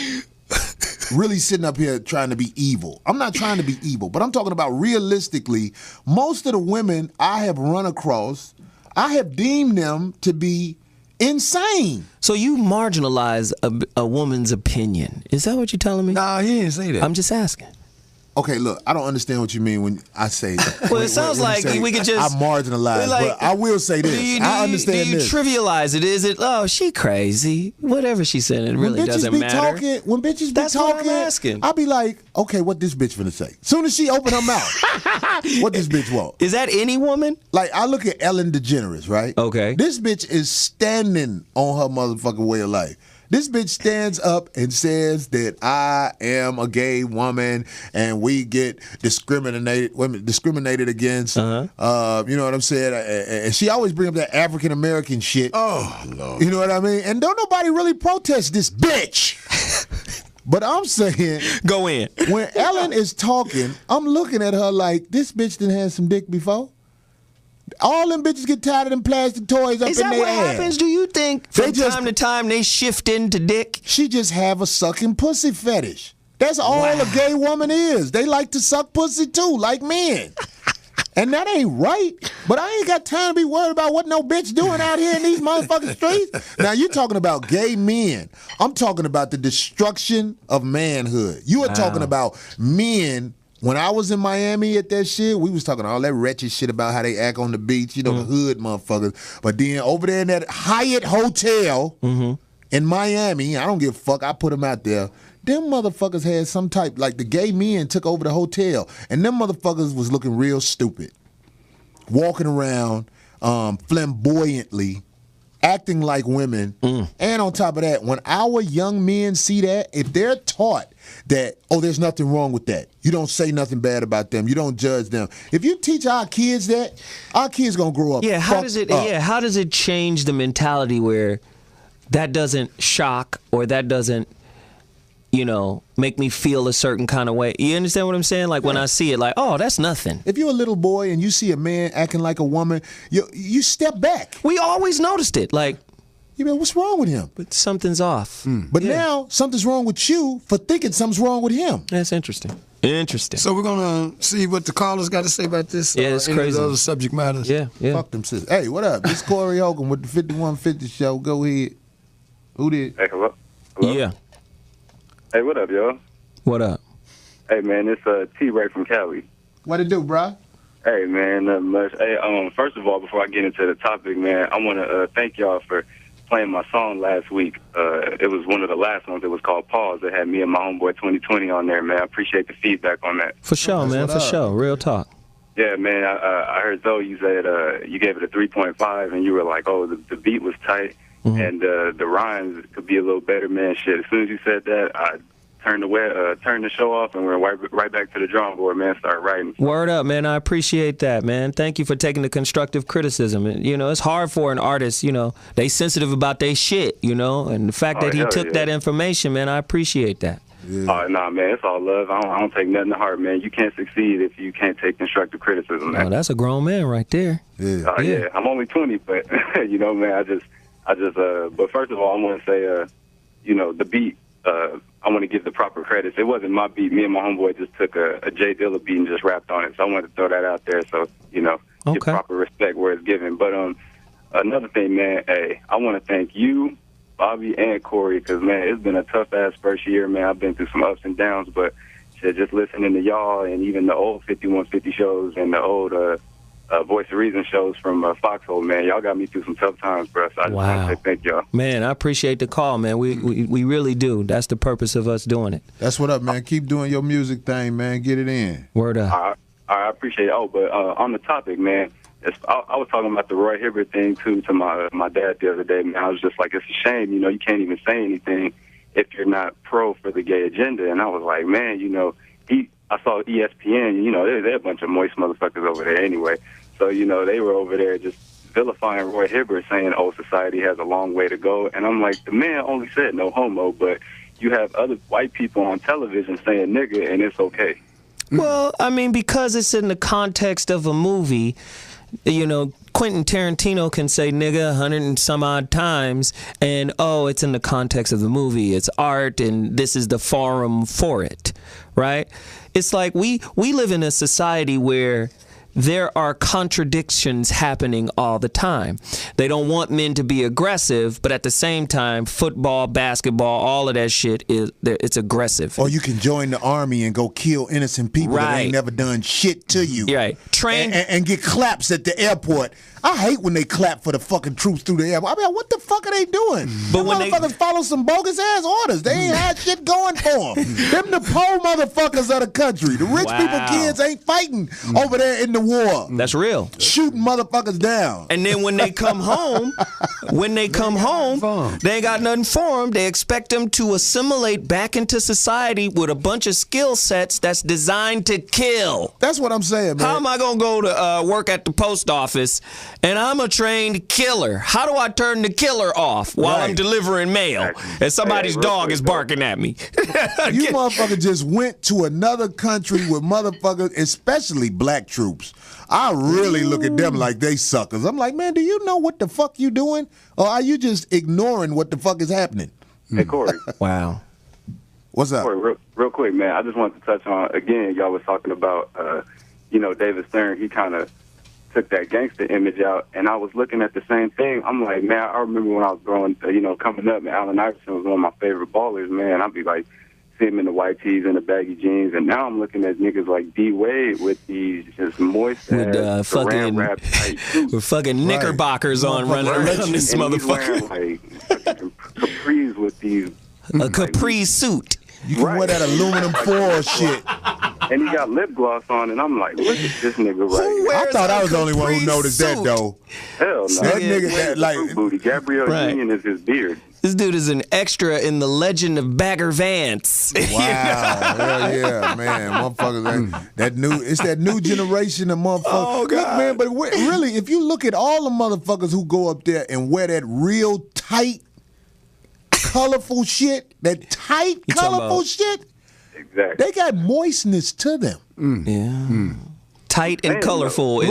really sitting up here trying to be evil. I'm not trying to be evil, but I'm talking about realistically, most of the women I have run across, I have deemed them to be insane. So you marginalize a woman's opinion. Is that what you're telling me? No, he didn't say that. I'm just asking. Okay, look, I don't understand what you mean when I say. Well, it sounds like we could just. I'm marginalized, like, but I will say this. I understand do you this. Trivialize it? Is it? Oh, she crazy. Whatever she said, it really doesn't matter. When bitches be talking, what I'm asking. I'll be like, okay, what this bitch finna say? Soon as she open her mouth, what this bitch want? Is that any woman? Like, I look at Ellen DeGeneres, right? Okay. This bitch is standing on her motherfucking way of life. This bitch stands up and says that I am a gay woman and we get discriminated against. You know what I'm saying? And she always bring up that African American shit. Oh, Lord. You know what I mean? And don't nobody really protest this bitch. But I'm saying, go in. When Ellen is talking, I'm looking at her like, this bitch done had some dick before. All them bitches get tired of them plastic toys up in their ass. Is that what happens? Do you think from time to time they shift into dick? She just have a sucking pussy fetish. That's all a gay woman is. They like to suck pussy too, like men. And that ain't right. But I ain't got time to be worried about what no bitch doing out here in these motherfucking streets. Now, you're talking about gay men. I'm talking about the destruction of manhood. You are talking about men. When I was in Miami at that shit, we was talking all that wretched shit about how they act on the beach, you know, the hood motherfuckers. But then over there in that Hyatt Hotel in Miami, I don't give a fuck, I put them out there. Them motherfuckers had some type, like the gay men took over the hotel, and them motherfuckers was looking real stupid. Walking around flamboyantly, acting like women. And on top of that, when our young men see that, if they're taught that, oh, there's nothing wrong with that. You don't say nothing bad about them. You don't judge them. If you teach our kids that, our kids gonna grow up. How does it change the mentality where that doesn't shock or that doesn't, you know, make me feel a certain kind of way? You understand what I'm saying? Like when I see it, like, oh, that's nothing. If you're a little boy and you see a man acting like a woman, you step back. We always noticed it. Like, you mean, what's wrong with him? But something's off. But now something's wrong with you for thinking something's wrong with him. That's interesting. Interesting. So we're gonna see what the callers got to say about this. Yeah, it's crazy. Other subject matters. Yeah. Fuck them sisters. Hey, what up? This Corey Holcomb with the 5150 show. Go ahead. Who did? Hey, hello? Yeah. Hey, what up, y'all? What up? Hey, man, it's T-Ray from Cali. What it do, bro? Hey, man, nothing much. Hey, first of all, before I get into the topic, man, I want to thank y'all for playing my song last week. It was one of the last ones. It was called Pause. It had me and my homeboy 2020 on there, man. I appreciate the feedback on that. For sure, man. For sure. Real talk. Yeah, man. I heard, though, you said you gave it a 3.5, and you were like, oh, the beat was tight, and the rhymes could be a little better, man. Shit, as soon as you said that, I turned the show off and went right back to the drawing board, man. Started writing. Word up, man. I appreciate that, man. Thank you for taking the constructive criticism. You know, it's hard for an artist, you know, they sensitive about their shit, you know, and the fact that he took that information, man, I appreciate that. Yeah. Nah, man, it's all love. I don't take nothing to heart, man. You can't succeed if you can't take constructive criticism, man. Oh, that's a grown man right there. Yeah. I'm only 20, but you know, man, I just but first of all, I want to say, you know, the beat. I want to give the proper credits. It wasn't my beat. Me and my homeboy just took a Jay Dilla beat and just rapped on it. So I wanted to throw that out there. So, you know, give proper respect where it's given. But another thing, man, hey, I want to thank you, Bobby, and Corey, because, man, it's been a tough-ass first year, man. I've been through some ups and downs, but just listening to y'all and even the old 5150 shows and the old Voice of Reason shows from Foxhole, man, y'all got me through some tough times, bro. So I just want to say thank y'all. Man, I appreciate the call, man. We really do. That's the purpose of us doing it. That's what up, man. Keep doing your music thing, man. Get it in. Word up. I appreciate it. Oh, but on the topic, man, I was talking about the Roy Hibbert thing, too, to my dad the other day, man. I was just like, it's a shame, you know, you can't even say anything if you're not pro for the gay agenda. And I was like, man, you know, I saw ESPN, you know, they're a bunch of moist motherfuckers over there anyway. So, you know, they were over there just vilifying Roy Hibbert, saying, oh, society has a long way to go. And I'm like, the man only said no homo, but you have other white people on television saying nigga, and it's okay. Well, I mean, because it's in the context of a movie, you know, Quentin Tarantino can say nigga 100 and some odd times, and oh, it's in the context of the movie. It's art, and this is the forum for it, right? It's like we live in a society where there are contradictions happening all the time. They don't want men to be aggressive, but at the same time, football, basketball, all of that shit it's aggressive. Or you can join the army and go kill innocent people that ain't never done shit to you. Right. Train and get claps at the airport. I hate when they clap for the fucking troops through the airport. I mean, what the fuck are they doing? But when motherfuckers follow some bogus ass orders, they ain't had shit going for them. Them the poor motherfuckers of the country. The rich people kids ain't fighting over there in the war. That's real. Shooting motherfuckers down. And then when they come home, they ain't got nothing for them. They expect them to assimilate back into society with a bunch of skill sets that's designed to kill. That's what I'm saying, man. How am I gonna go to work at the post office and I'm a trained killer? How do I turn the killer off while I'm delivering mail and somebody's dog is barking at me? You motherfuckers just went to another country with motherfuckers, especially black troops. I really look at them like they suckers. I'm like, man, do you know what the fuck you doing? Or are you just ignoring what the fuck is happening? Hey, Corey. Wow. What's up? Corey, real quick, man, I just wanted to touch on, again, y'all was talking about, David Stern, he kind of took that gangster image out, and I was looking at the same thing. I'm like, man, I remember when I was growing, coming up, man, Allen Iverson was one of my favorite ballers, man. I'd be like, see him in the white tees and the baggy jeans, and now I'm looking at niggas like D Wade with these just moist with fucking with fucking knickerbockers on running around this motherfucker. He's wearing, like fucking capris with these a capri suit. You can wear that aluminum foil shit. And he got lip gloss on, and I'm like, look at this nigga right. I thought I was the only one who noticed that, though. Hell no. That nigga, like booty. Gabrielle Union is his beard. This dude is an extra in the Legend of Bagger Vance. Wow. Hell yeah, man. Motherfuckers, it's that new generation of motherfuckers. Oh, God. Look, man, but really, if you look at all the motherfuckers who go up there and wear that real tight, colorful shit, that tight, colorful shit, exactly, they got moistness to them. Tight and colorful.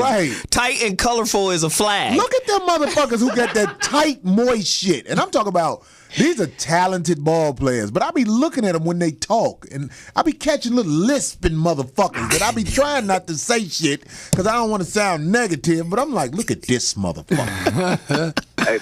Tight and colorful is a flag. Look at them motherfuckers who got that tight, moist shit. And I'm talking about, these are talented ball players, but I be looking at them when they talk, and I be catching little lisping motherfuckers that I be trying not to say shit because I don't want to sound negative, but I'm like, look at this motherfucker. Hey,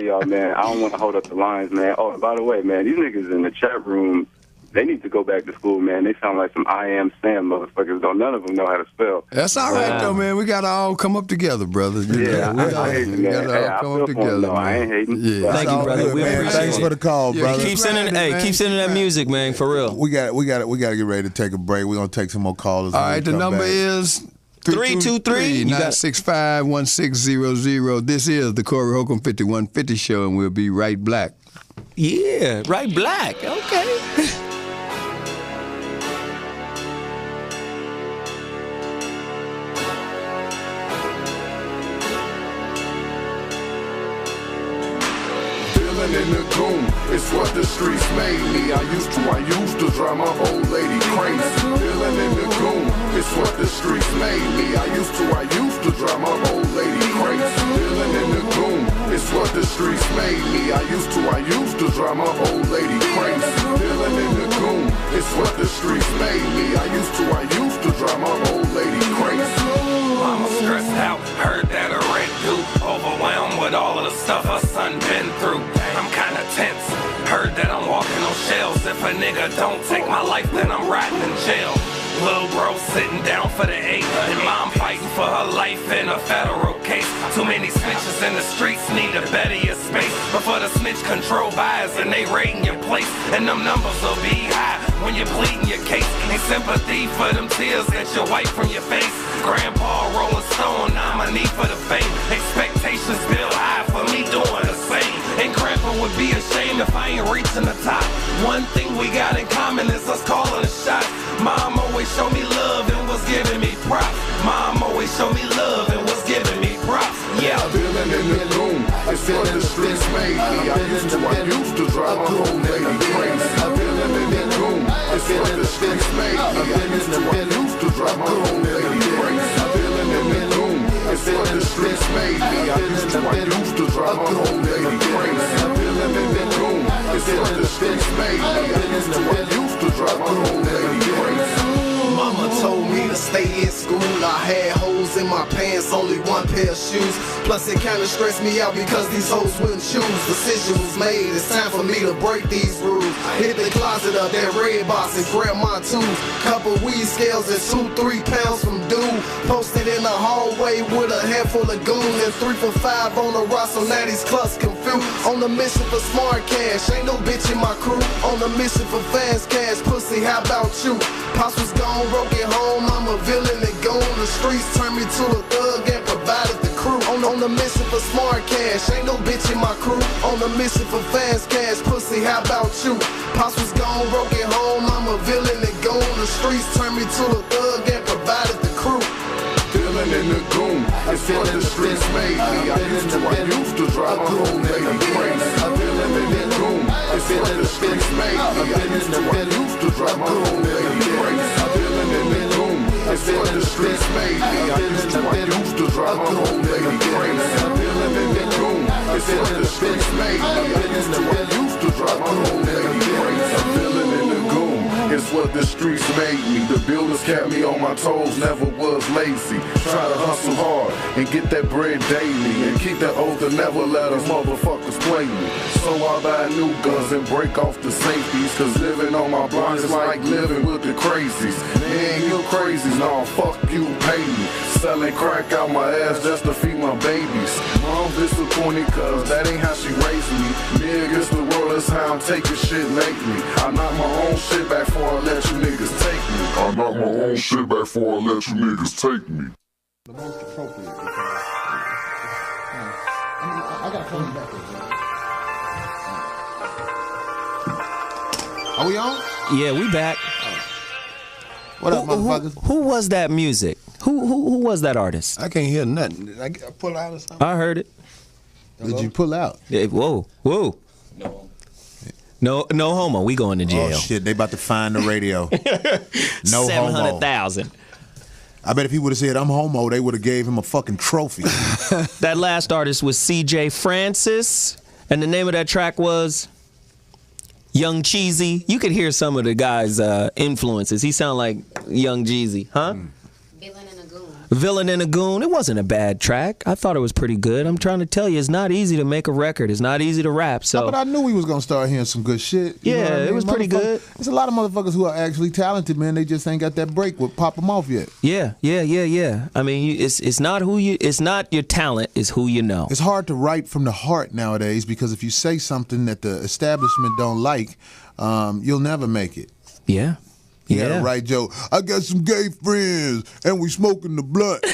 y'all, man, I don't want to hold up the lines, man. Oh, and by the way, man, these niggas in the chat room, they need to go back to school, man. They sound like some I Am Sam motherfuckers. Though none of them know how to spell. That's all right, though, man. We got to all come up together, brother. Yeah, I hate it, man. Hey, I feel for them, though. I ain't hating. Yeah. Thank you, brother. We appreciate it. Thanks for the call, brother. Keep sending that music, man, for real. We got to get ready to take a break. We're going to take some more callers. All right, the number is 323-965-1600. This is the Corey Holcomb 5150 Show, and we'll be right back. Yeah, right black. Okay. In the goon, it's what the streets made me. I used to drive my old lady crazy. Feeling in the goon, it's what the streets made me. I used to drive my old lady crazy. Feeling in the goon, it's what the streets made me. I used to drive my old lady crazy. Feeling in the goon, it's what the streets made me. I used to drive my old lady crazy. Mama stressed out, heard that a red dude, overwhelmed with all of the stuff her son been through. I'm kinda tense, heard that I'm walking on shells. If a nigga don't take my life, then I'm riding in jail. Lil' bro sitting down for the 8, and mom fighting for her life in a federal case. Too many snitches in the streets, need to better your space. Before the snitch control bias and they raiding your place, and them numbers will be high when you're pleading your case. Ain't sympathy for them tears that you wipe from your face. Grandpa rolling stone, now my need for the fame. Expectations build high for me doing the same. And grandpa would be ashamed if I ain't reaching the top. One thing we got in common is us calling a shot. Mom always showed me love and was giving me props. Mom always showed me love and was giving me props. Yeah. Feeling in the room, it's what the streets made me. I used to drive my old lady crazy. Feeling in the room, it's what the streets made me. I used to drive my old lady crazy. Feeling in the room, it's what the streets made me. I used to drive my old lady crazy. Feeling in the room, it's what the streets made me. I used to drive my old lady crazy. Mama told me to stay in school. I had hope my pants, only one pair of shoes. Plus it kinda stressed me out because these hoes wouldn't choose. Decision was made, it's time for me to break these rules. Hit the closet of that red box and grab my tools. Couple weed scales and 2-3 pounds from dude. Posted in the hallway with a handful of goons and 3 for 5 on the roster. Now these clucks confused. On the mission for smart cash, ain't no bitch in my crew. On the mission for fast cash, pussy, how about you? Pops was gone, broke it home, I'm a villain and gone. The streets turned me to a thug and provided the crew. On the mission for smart cash, ain't no bitch in my crew. On the mission for fast cash, pussy, how about you? Pops was gone, broke it home, I'm a villain and gone. The streets turned me to a thug and provided the crew. Feeling in the goon, it's what the streets made me. I used to drive my whole lady crazy. Feeling in the goon, it's what the streets made me. I used to drive my whole lady crazy. Feeling in the goon, it's what the streets made me. I used to drive my whole lady crazy. Feeling in the goon, it's what the streets made me. I used to drive my whole lady crazy. Feeling in the goon, it's what the streets made me. The builders kept me on my toes, never was lazy. Try to hustle hard and get that bread daily. And keep that oath to never let us motherfuckers play me. So I buy new guns and break off the safeties. Cause living on my block is like living with the crazies. Man, you crazies, nah, fuck you, pay me. Selling crack out my ass just to feed my babies. Mom disappointed cause that ain't how she raised me. Me against the world, that's how I'm taking shit lately. I knock my own shit back before I let you niggas take me. I knock my own shit back before I let you niggas take me. The most appropriate because I gotta call you back there. Are we on? Yeah, we back. What up, motherfuckers? Who was that music? Who was that artist? I can't hear nothing. Did I pull out or something? I heard it. Did you pull out? Yeah, whoa. No homo. We going to jail. Oh shit! They about to find the radio. No 700,000. I bet if he would have said I'm homo, they would have gave him a fucking trophy. That last artist was C.J. Francis, and the name of that track was Young Cheesy. You could hear some of the guy's influences. He sound like Young Jeezy, huh? Villain and a Goon. It wasn't a bad track. I thought it was pretty good. I'm trying to tell you, it's not easy to make a record. It's not easy to rap. So, but I knew we was gonna start hearing some good shit. You know what I mean? It was pretty good. There's a lot of motherfuckers who are actually talented, man. They just ain't got that break with pop them off yet. Yeah. I mean, it's not it's not your talent. It's who you know. It's hard to write from the heart nowadays because if you say something that the establishment don't like, you'll never make it. Yeah. Yeah, right, Joe. I got some gay friends, and we smoking the blunt. Boy,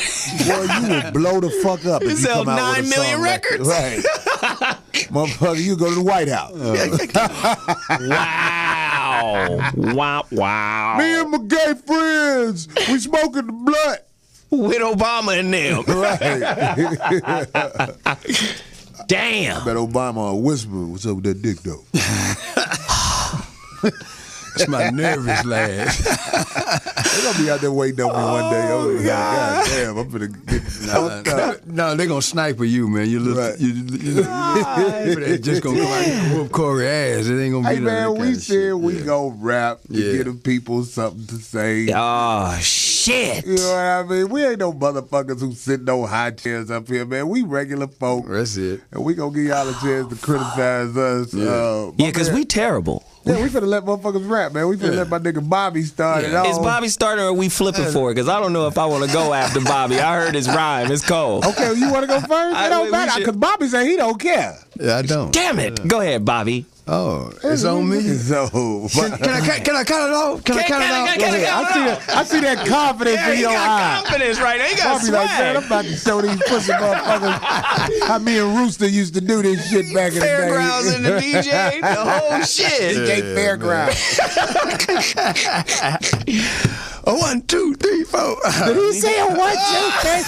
you will blow the fuck up if you sell come out 9 with a million song records. Right. Motherfucker, you go to the White House. Wow. Me and my gay friends, we smoking the blunt. With Obama and them. Right. Damn. I bet Obama will whisper, what's up with that dick, though? That's my nervous laugh. They're going to be out there waiting on me one day. Oh, God damn, I'm going to get No, they're going to sniper you, man. You look, Right. they're just going to come out and whoop Corey ass. It ain't going to be Hey, like man, that we kind of said shit. we going to rap to Yeah. give them people something to say. Oh, shit. You know what I mean? We ain't no motherfuckers who sit no high chairs up here, man. We regular folk. That's it. And we gonna give y'all a chance to criticize us. Yeah. Yeah, because we terrible. Yeah, we finna let motherfuckers rap, man. We finna let my nigga Bobby start it all. Is Bobby starting or are we flipping for it? Because I don't know if I want to go after Bobby. I heard his rhyme. It's cold. Okay, you want to go first? It don't matter, because Bobby say he don't care. Yeah, I don't. Damn it. Go ahead, Bobby. Oh, it's on me. So, Can I cut it off? Can I cut it off? Go ahead. I see that confidence in your eye. Confidence right now. He got Bobby like, man, I'm about to show these pussy motherfuckers how me and Rooster used to do this shit back in the day. Fairgrounds and the DJ, the whole shit. DJ Fairgrounds. 1, 2, 3, 4. Did he say a 1, 2, 3?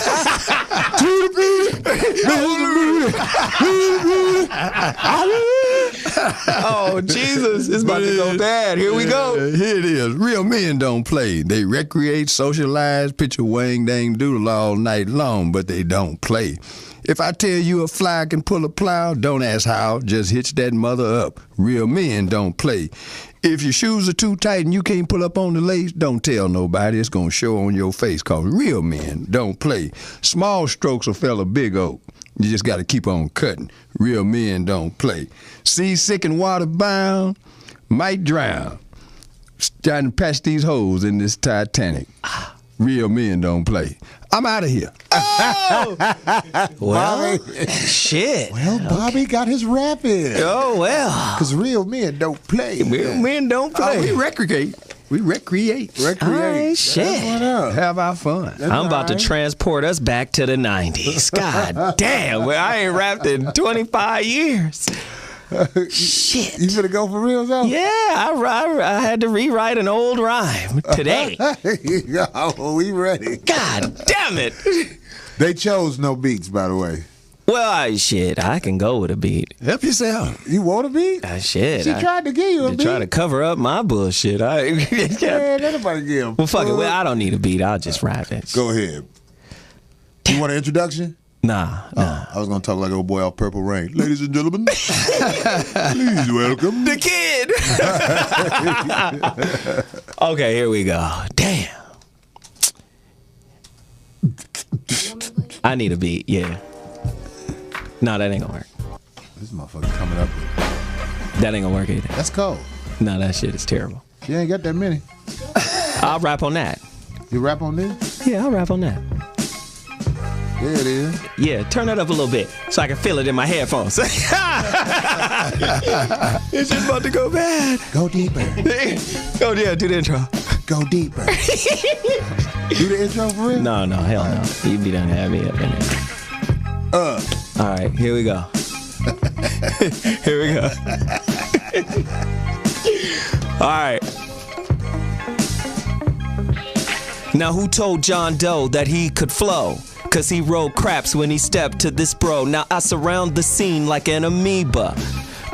Oh, Jesus. It's about to go bad. Here we go. Here it is. Real men don't play. They recreate, socialize, pitch a wang dang doodle all night long, but they don't play. If I tell you a fly can pull a plow, don't ask how, just hitch that mother up. Real men don't play. If your shoes are too tight and you can't pull up on the lace, don't tell nobody. It's going to show on your face, cause real men don't play. Small strokes will fell a big oak. You just got to keep on cutting. Real men don't play. Seasick and water bound might drown. Trying to patch these holes in this Titanic. Real men don't play. I'm out of here. Oh! Well, shit. Well, Bobby got his rap in. Oh, well. Because real men don't play. Real men don't play. We recreate. All right, shit. Have our fun. I'm about to transport us back to the 90s. God damn. Well, I ain't rapped in 25 years. Shit. You finna go for real, though? Yeah, I had to rewrite an old rhyme today. Oh, we ready. God damn it. They chose no beats, by the way. Well, I can go with a beat. Help yourself. You want a beat? Shit. She tried to give you a beat. Try to cover up my bullshit. Yeah, nobody give him. Well, fuck it. Well, I don't need a beat. I'll just rap it. Go ahead. You want an introduction? Nah. I was going to talk like old boy off Purple Rain. Ladies and gentlemen, please welcome the kid. Okay, here we go. Damn. I need a beat, yeah. No, that ain't gonna work. This motherfucker coming up with... That ain't gonna work either. That's cold. No, that shit is terrible. You ain't got that many. I'll rap on that. You rap on this? Yeah, I'll rap on that. There it is. Yeah, turn it up a little bit so I can feel it in my headphones. It's just about to go bad. Go deeper. Oh, yeah, do the intro. Go deeper. Do the intro for real? No, hell no. You be done have me up in it. All right, here we go. Here we go. All right. Now, who told John Doe that he could flow? Cause he rolled craps when he stepped to this bro. Now I surround the scene like an amoeba.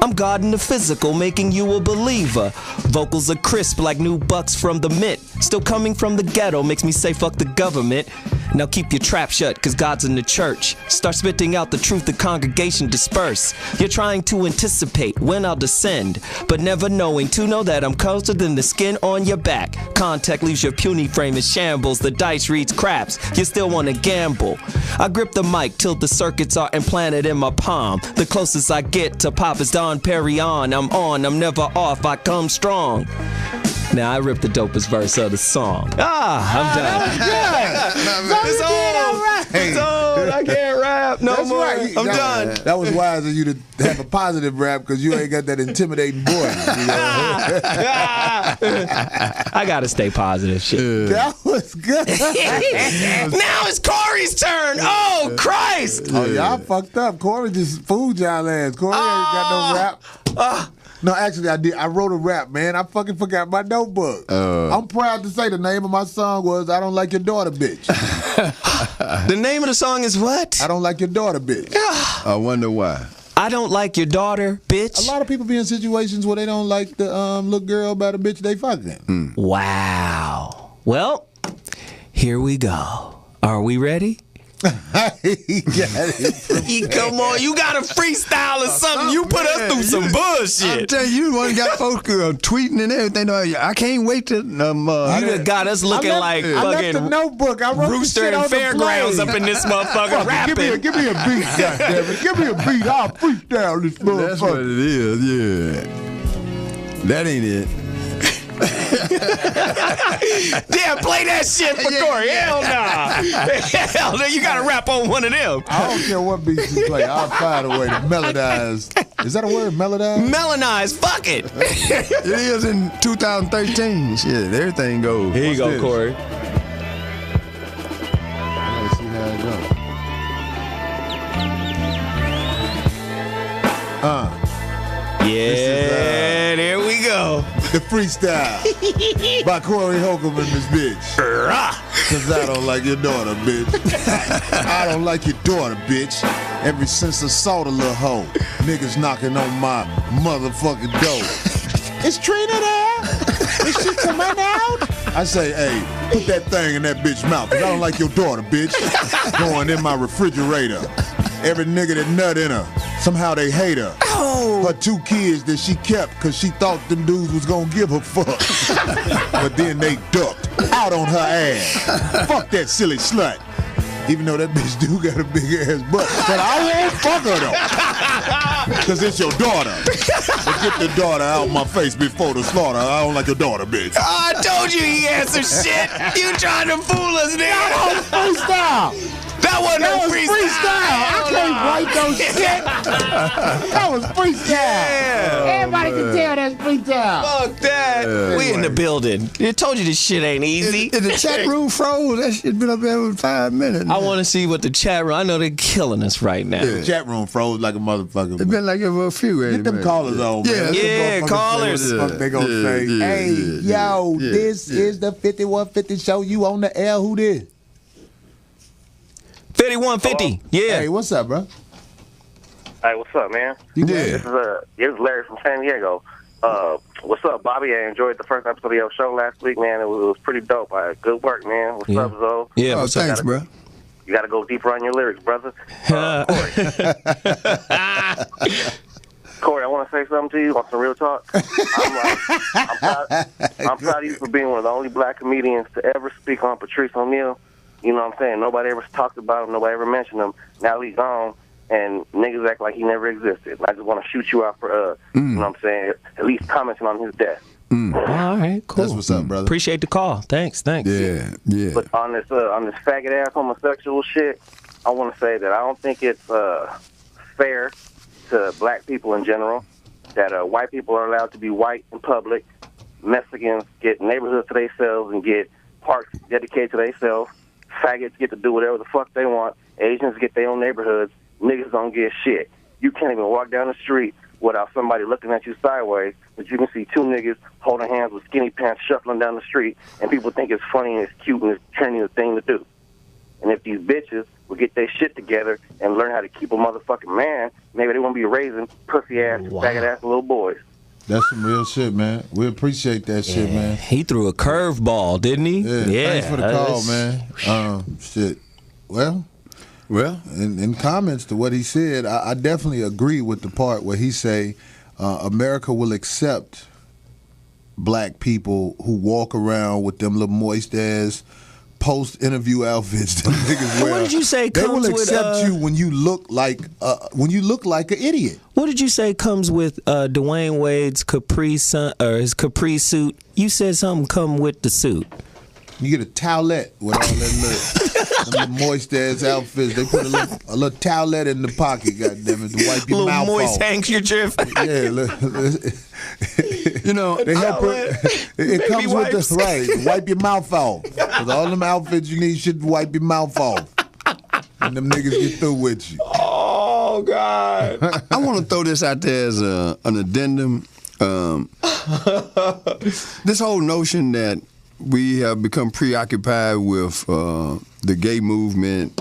I'm God in the physical, making you a believer. Vocals are crisp like new bucks from the mint. Still coming from the ghetto, makes me say fuck the government. Now keep your trap shut, cause God's in the church. Start spitting out the truth, the congregation disperse. You're trying to anticipate when I'll descend, but never knowing to know that I'm closer than the skin on your back. Contact leaves your puny frame in shambles. The dice reads craps, you still wanna gamble. I grip the mic till the circuits are implanted in my palm. The closest I get to Pop is Don Perignon. I'm on, I'm never off, I come strong. Now I ripped the dopest verse of the song. I'm done. That was good. It's old. I can't rap no That's more. right. I'm done. That was wise of you to have a positive rap because you ain't got that intimidating voice. You know? I gotta stay positive. Shit. That was good. Now it's Corey's turn. Oh Christ! Oh, y'all fucked up. Corey just fooled y'all ass. Corey ain't got no rap. No, actually, I did. I wrote a rap, man. I fucking forgot my notebook. I'm proud to say the name of my song was "I Don't Like Your Daughter, Bitch." The name of the song is what? I Don't Like Your Daughter, Bitch. I wonder why. I don't like your daughter, bitch. A lot of people be in situations where they don't like the little girl by the bitch they fucking. Wow. Well, here we go. Are we ready? Come on, you got a freestyle or something. You put us through some bullshit. I'm telling you, one got folks tweeting and everything. I can't wait to. You done got us looking like I left the fucking notebook. I wrote Rooster the shit and on Fairgrounds the up in this motherfucker rapping. Give me a beat, goddammit. Give me a beat. I'll freestyle this motherfucker. That's what it is, yeah. That ain't it. Damn, play that shit for Corey. Hell nah. Hell no, you gotta rap on one of them. I don't care what beats you play. I'll find a way to melodize. Is that a word, melodize? Melanize, fuck it. It is in 2013. Shit, everything goes. Here you go, Corey. Let's see how it goes. Yeah, there we go. The freestyle by Corey Holcomb and this bitch. Cause I don't like your daughter, bitch. I don't like your daughter, bitch. Ever since I saw the little hoe, niggas knocking on my motherfucking door. Is Trina there? Is she coming out? I say, hey, put that thing in that bitch mouth. Cause I don't like your daughter, bitch. Going in my refrigerator. Every nigga that nut in her, somehow they hate her. Oh. Her 2 kids that she kept because she thought them dudes was gonna give her fuck. But then they ducked out on her ass. Fuck that silly slut. Even though that bitch do got a big ass butt. But I won't fuck her though. Because it's your daughter. But get the daughter out my face before the slaughter. I don't like your daughter, bitch. I told you he had some shit. You trying to fool us, nigga. That was freestyle. That wasn't no freestyle. I can't write those shit. That was freestyle. Yeah. Everybody can tell that's freestyle. Fuck that. We in the building. I told you this shit ain't easy. Is the chat room froze? That shit been up there for 5 minutes. I want to see what the chat room. I know they're killing us right now. The chat room froze like a motherfucker. It's been like it for a few. Get them callers on, man. Yeah, callers. What the fuck they gonna say? Hey, yo, this is the 5150 show. You on the air? Who this? 5150. Yeah. Hey, what's up, bro? Hey, what's up, man? This is Larry from San Diego. What's up, Bobby? I enjoyed the first episode of your show last week, man. It was pretty dope. Good work, man. What's up, Zoe? Yeah, oh, thanks, bro. You got to go deeper on your lyrics, brother. Corey, I want to say something to you on some real talk. I'm proud of you for being one of the only black comedians to ever speak on Patrice O'Neal. You know what I'm saying? Nobody ever talked about him. Nobody ever mentioned him. Now he's gone, and niggas act like he never existed. I just want to shoot you out for, you know what I'm saying, at least commenting on his death. All right, cool. That's what's up, brother. Appreciate the call. Thanks. Yeah. But on this faggot ass homosexual shit, I want to say that I don't think it's fair to black people in general that white people are allowed to be white in public. Mexicans get neighborhoods to themselves and get parks dedicated to themselves. Faggots get to do whatever the fuck they want. Asians get their own neighborhoods. Niggas don't get shit. You can't even walk down the street without somebody looking at you sideways, but you can see 2 niggas holding hands with skinny pants shuffling down the street, and people think it's funny and it's cute and it's trendy thing to do. And if these bitches would get their shit together and learn how to keep a motherfucking man, maybe they won't be raising pussy-ass, faggot-ass little boys. That's some real shit, man. We appreciate that shit, man. He threw a curveball, didn't he? Yeah. Thanks for the call, man. Shit. Well, in comments to what he said, I definitely agree with the part where he say America will accept black people who walk around with them little moist ass post-interview outfits them niggas wear. What did you say they comes will accept with, you when you look like an idiot. What did you say comes with Dwayne Wade's Capri his Capri suit? You said something come with the suit. You get a towelette with all that little moist ass outfits. They put a little towelette in the pocket, goddamn it, to wipe your mouth off. Moist handkerchief. You know, they help it comes with this right. Wipe your mouth off. Because all them outfits you need should wipe your mouth off. And them niggas get through with you. Oh God. I want to throw this out there as an addendum. This whole notion that we have become preoccupied with the gay movement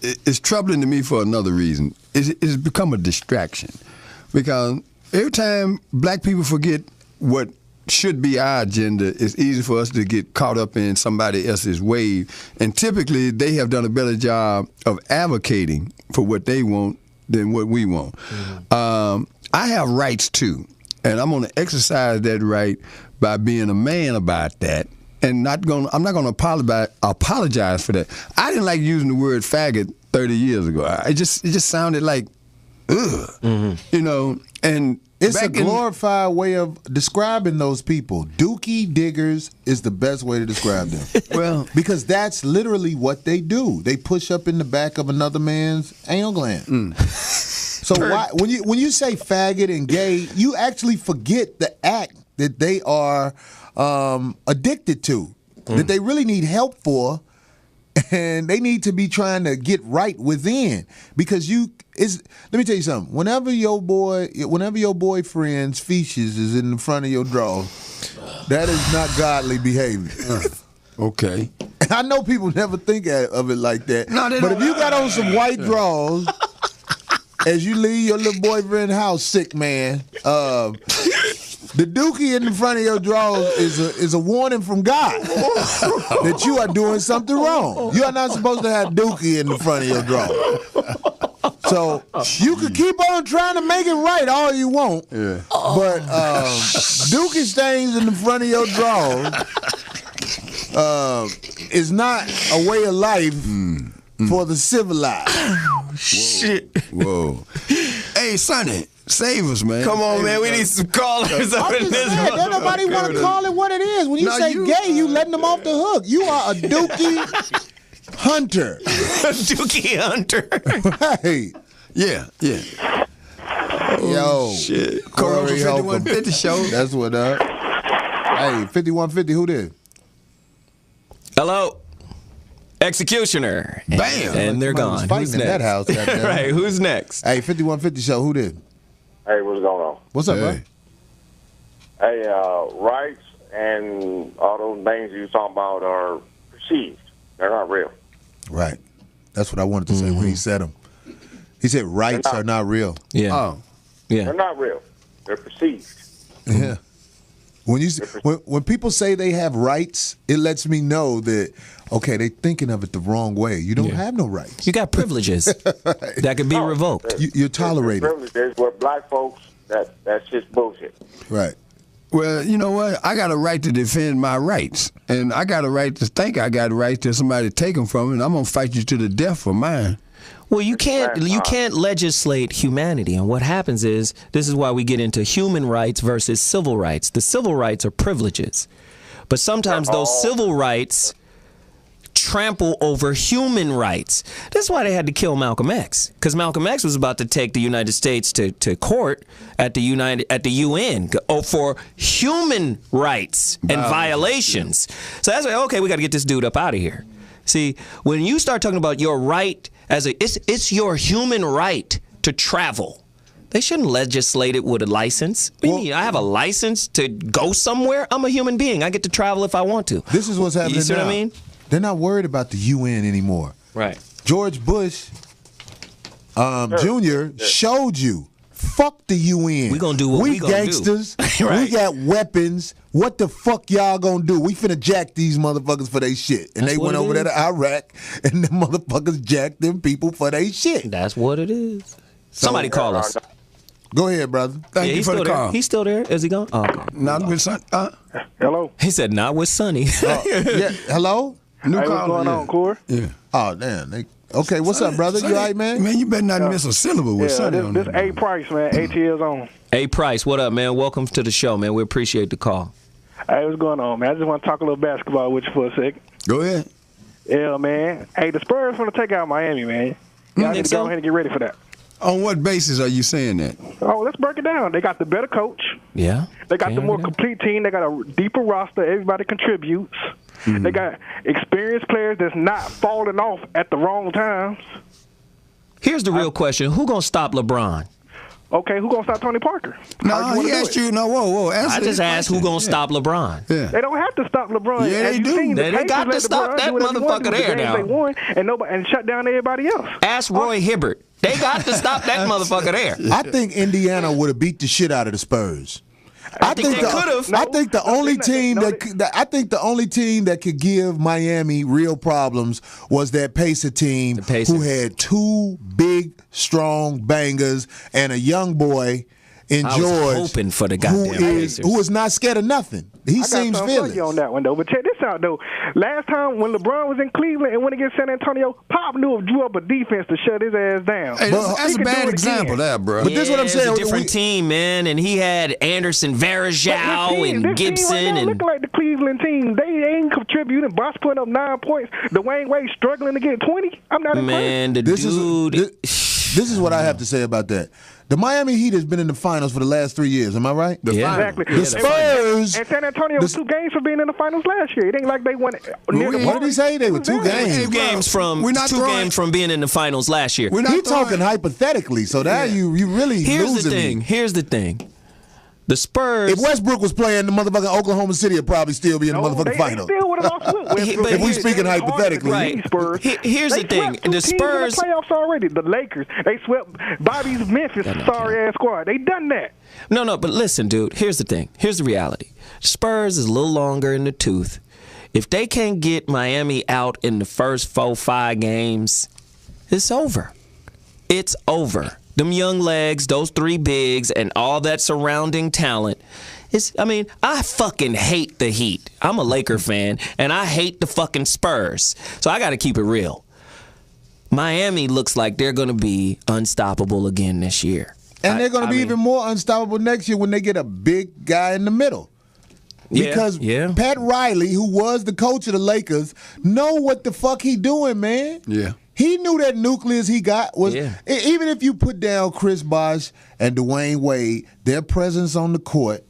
is troubling to me for another reason. It's become a distraction. Because every time black people forget what should be our agenda, it's easy for us to get caught up in somebody else's wave. And typically, they have done a better job of advocating for what they want than what we want. I have rights too, and I'm going to exercise that right by being a man about that. And I'm not going to apologize for that. I didn't like using the word faggot 30 years ago. It just sounded like, ugh, you know. And it's a glorified way of describing those people. Dookie diggers is the best way to describe them. Well, because that's literally what they do. They push up in the back of another man's anal gland. So why, when you say faggot and gay, you actually forget the act that they are addicted to, that they really need help for, and they need to be trying to get right within. Because let me tell you something. Whenever your boyfriend's feces is in the front of your drawers, that is not godly behavior. Okay. I know people never think of it like that. No, but if you got on some white drawers as you leave your little boyfriend's house, sick man, the dookie in the front of your drawers is a warning from God that you are doing something wrong. You are not supposed to have dookie in the front of your drawers. So you could keep on trying to make it right all you want, but dookie stains in the front of your drawers is not a way of life for the civilized. Shit. Whoa. Hey, Sonny, save us, man. Come on, man. We need some callers up in this Don't nobody want to call it what it is. When you say gay, you letting them off the hook. You are a dookie hunter. Dookie hunter. Right. Yeah. Yo. Shit. Corey Holcomb. 5150 show. That's what up. Hey, 5150, who did? Hello. Executioner. Bam. And they're Somebody was gone. fighting Who's in next? that house. goddamn. Right, who's next? Hey, 5150 show, who did? Hey, what's going on? What's up, bro? Hey, rights and all those things you talking about are perceived. They're not real. Right. That's what I wanted to say when he said them. He said rights are not real. Yeah. Oh. Yeah. They're not real. They're perceived. Yeah. When people say they have rights, it lets me know that, okay, they're thinking of it the wrong way. You don't have no rights. You got privileges that could be revoked. You're tolerated. Privileges where black folks, that's just bullshit. Right. Well, you know what? I got a right to defend my rights. And I got a right to think I got a right to somebody take them from me, and I'm going to fight you to the death for mine. Well, you can't legislate humanity, and what happens is this is why we get into human rights versus civil rights. The civil rights are privileges, but sometimes those civil rights trample over human rights. That's why they had to kill Malcolm X, because Malcolm X was about to take the United States to court at the UN for human rights and violations. So that's why, okay, we got to get this dude up out of here. See, when you start talking about your right it's your human right to travel. They shouldn't legislate it with a license. What do you mean? I have a license to go somewhere? I'm a human being. I get to travel if I want to. This is what's happening You see now. what I mean? They're not worried about the UN anymore. Right. George Bush Jr. showed you. Fuck the UN. We gonna do what we gonna gangsters. do. Right. We got weapons. What the fuck y'all gonna do? We finna jack these motherfuckers for they shit. And That's they what went it over there is. to Iraq, and the motherfuckers jacked them people for they shit. That's what it is. Somebody call us. Go ahead, brother. Thank you he's for the still there. call. He's still there. Is he gone? Oh, okay. Not with Sonny. Hello? He said not with Sonny. Yeah, hello? New Hey, what's caller. going on, Corey? Yeah. Oh, damn. Okay, what's up, brother? You all right, man? Man, you better not miss a syllable with Sonny on this that. A Price, man. ATL's on. Hey, Price, what up, man? Welcome to the show, man. We appreciate the call. Hey, what's going on, man? I just want to talk a little basketball with you for a second. Go ahead. Yeah, man. Hey, the Spurs want to take out Miami, man. Y'all need to go ahead and get ready for that. On what basis are you saying that? Oh, let's break it down. They got the better coach. Yeah. They got the more complete team. They got a deeper roster. Everybody contributes. Mm-hmm. They got experienced players that's not falling off at the wrong times. Here's the real question. Who going to stop LeBron? Okay, who going to stop Tony Parker? No, he asked you. No, whoa. I just asked who going to stop LeBron. Yeah. They don't have to stop LeBron. Yeah, As they you do. seen, the They Pacers got to let stop LeBron that do whatever he wanted to motherfucker with the there games now. They won and shut down everybody else. Ask Roy Hibbert. They got to stop that motherfucker there. I think Indiana would have beat the shit out of the Spurs. I think they could've. I think the only team that could give Miami real problems was that Pacer team who had two big, strong bangers and a young boy in I George was hoping for the goddamn Pacers. who is not scared of nothing. He seems I got something for fearless. you on that one, though. But check this out, though. Last time when LeBron was in Cleveland and went against San Antonio, Pop drew up a defense to shut his ass down. Hey, that's a bad example, there, bro. But this is what I'm saying. It was a different team, man, and he had Anderson Varejao and this Gibson team right now and looking like the Cleveland team. They ain't contributing. Bosh putting up 9 points. Dwayne Wade struggling to get 20. I'm not man, the This dude. This is what I have to say about that. The Miami Heat has been in the finals for the last 3 years. Am I right? Exactly. The Spurs. And San Antonio was 2 games for being in the finals last year. It ain't like they won. What did he say? They were 2 games. 2 games from games from being in the finals last year. He's talking hypothetically, so that you really Here's losing the thing. me. Here's the thing. The Spurs. If Westbrook was playing, the motherfucking Oklahoma City would probably still be in the motherfucking final. Still would have lost with Westbrook. If we speaking hypothetically, right. Spurs. Here's the thing. Swept 2 The teams in Spurs. the playoffs already. The Lakers. They swept Bobby's Memphis sorry ass squad. They done that. No, but listen, dude. Here's the thing. Here's the reality. Spurs is a little longer in the tooth. If they can't get Miami out in the first 4-5 games, it's over. It's over. Them young legs, those 3 bigs, and all that surrounding talent. I fucking hate the Heat. I'm a Laker fan, and I hate the fucking Spurs. So I got to keep it real. Miami looks like they're going to be unstoppable again this year. And they're going to be even more unstoppable next year when they get a big guy in the middle. Because Pat Riley, who was the coach of the Lakers, know what the fuck he doing, man. Yeah. He knew that nucleus he got was even if you put down Chris Bosh and Dwayne Wade, their presence on the court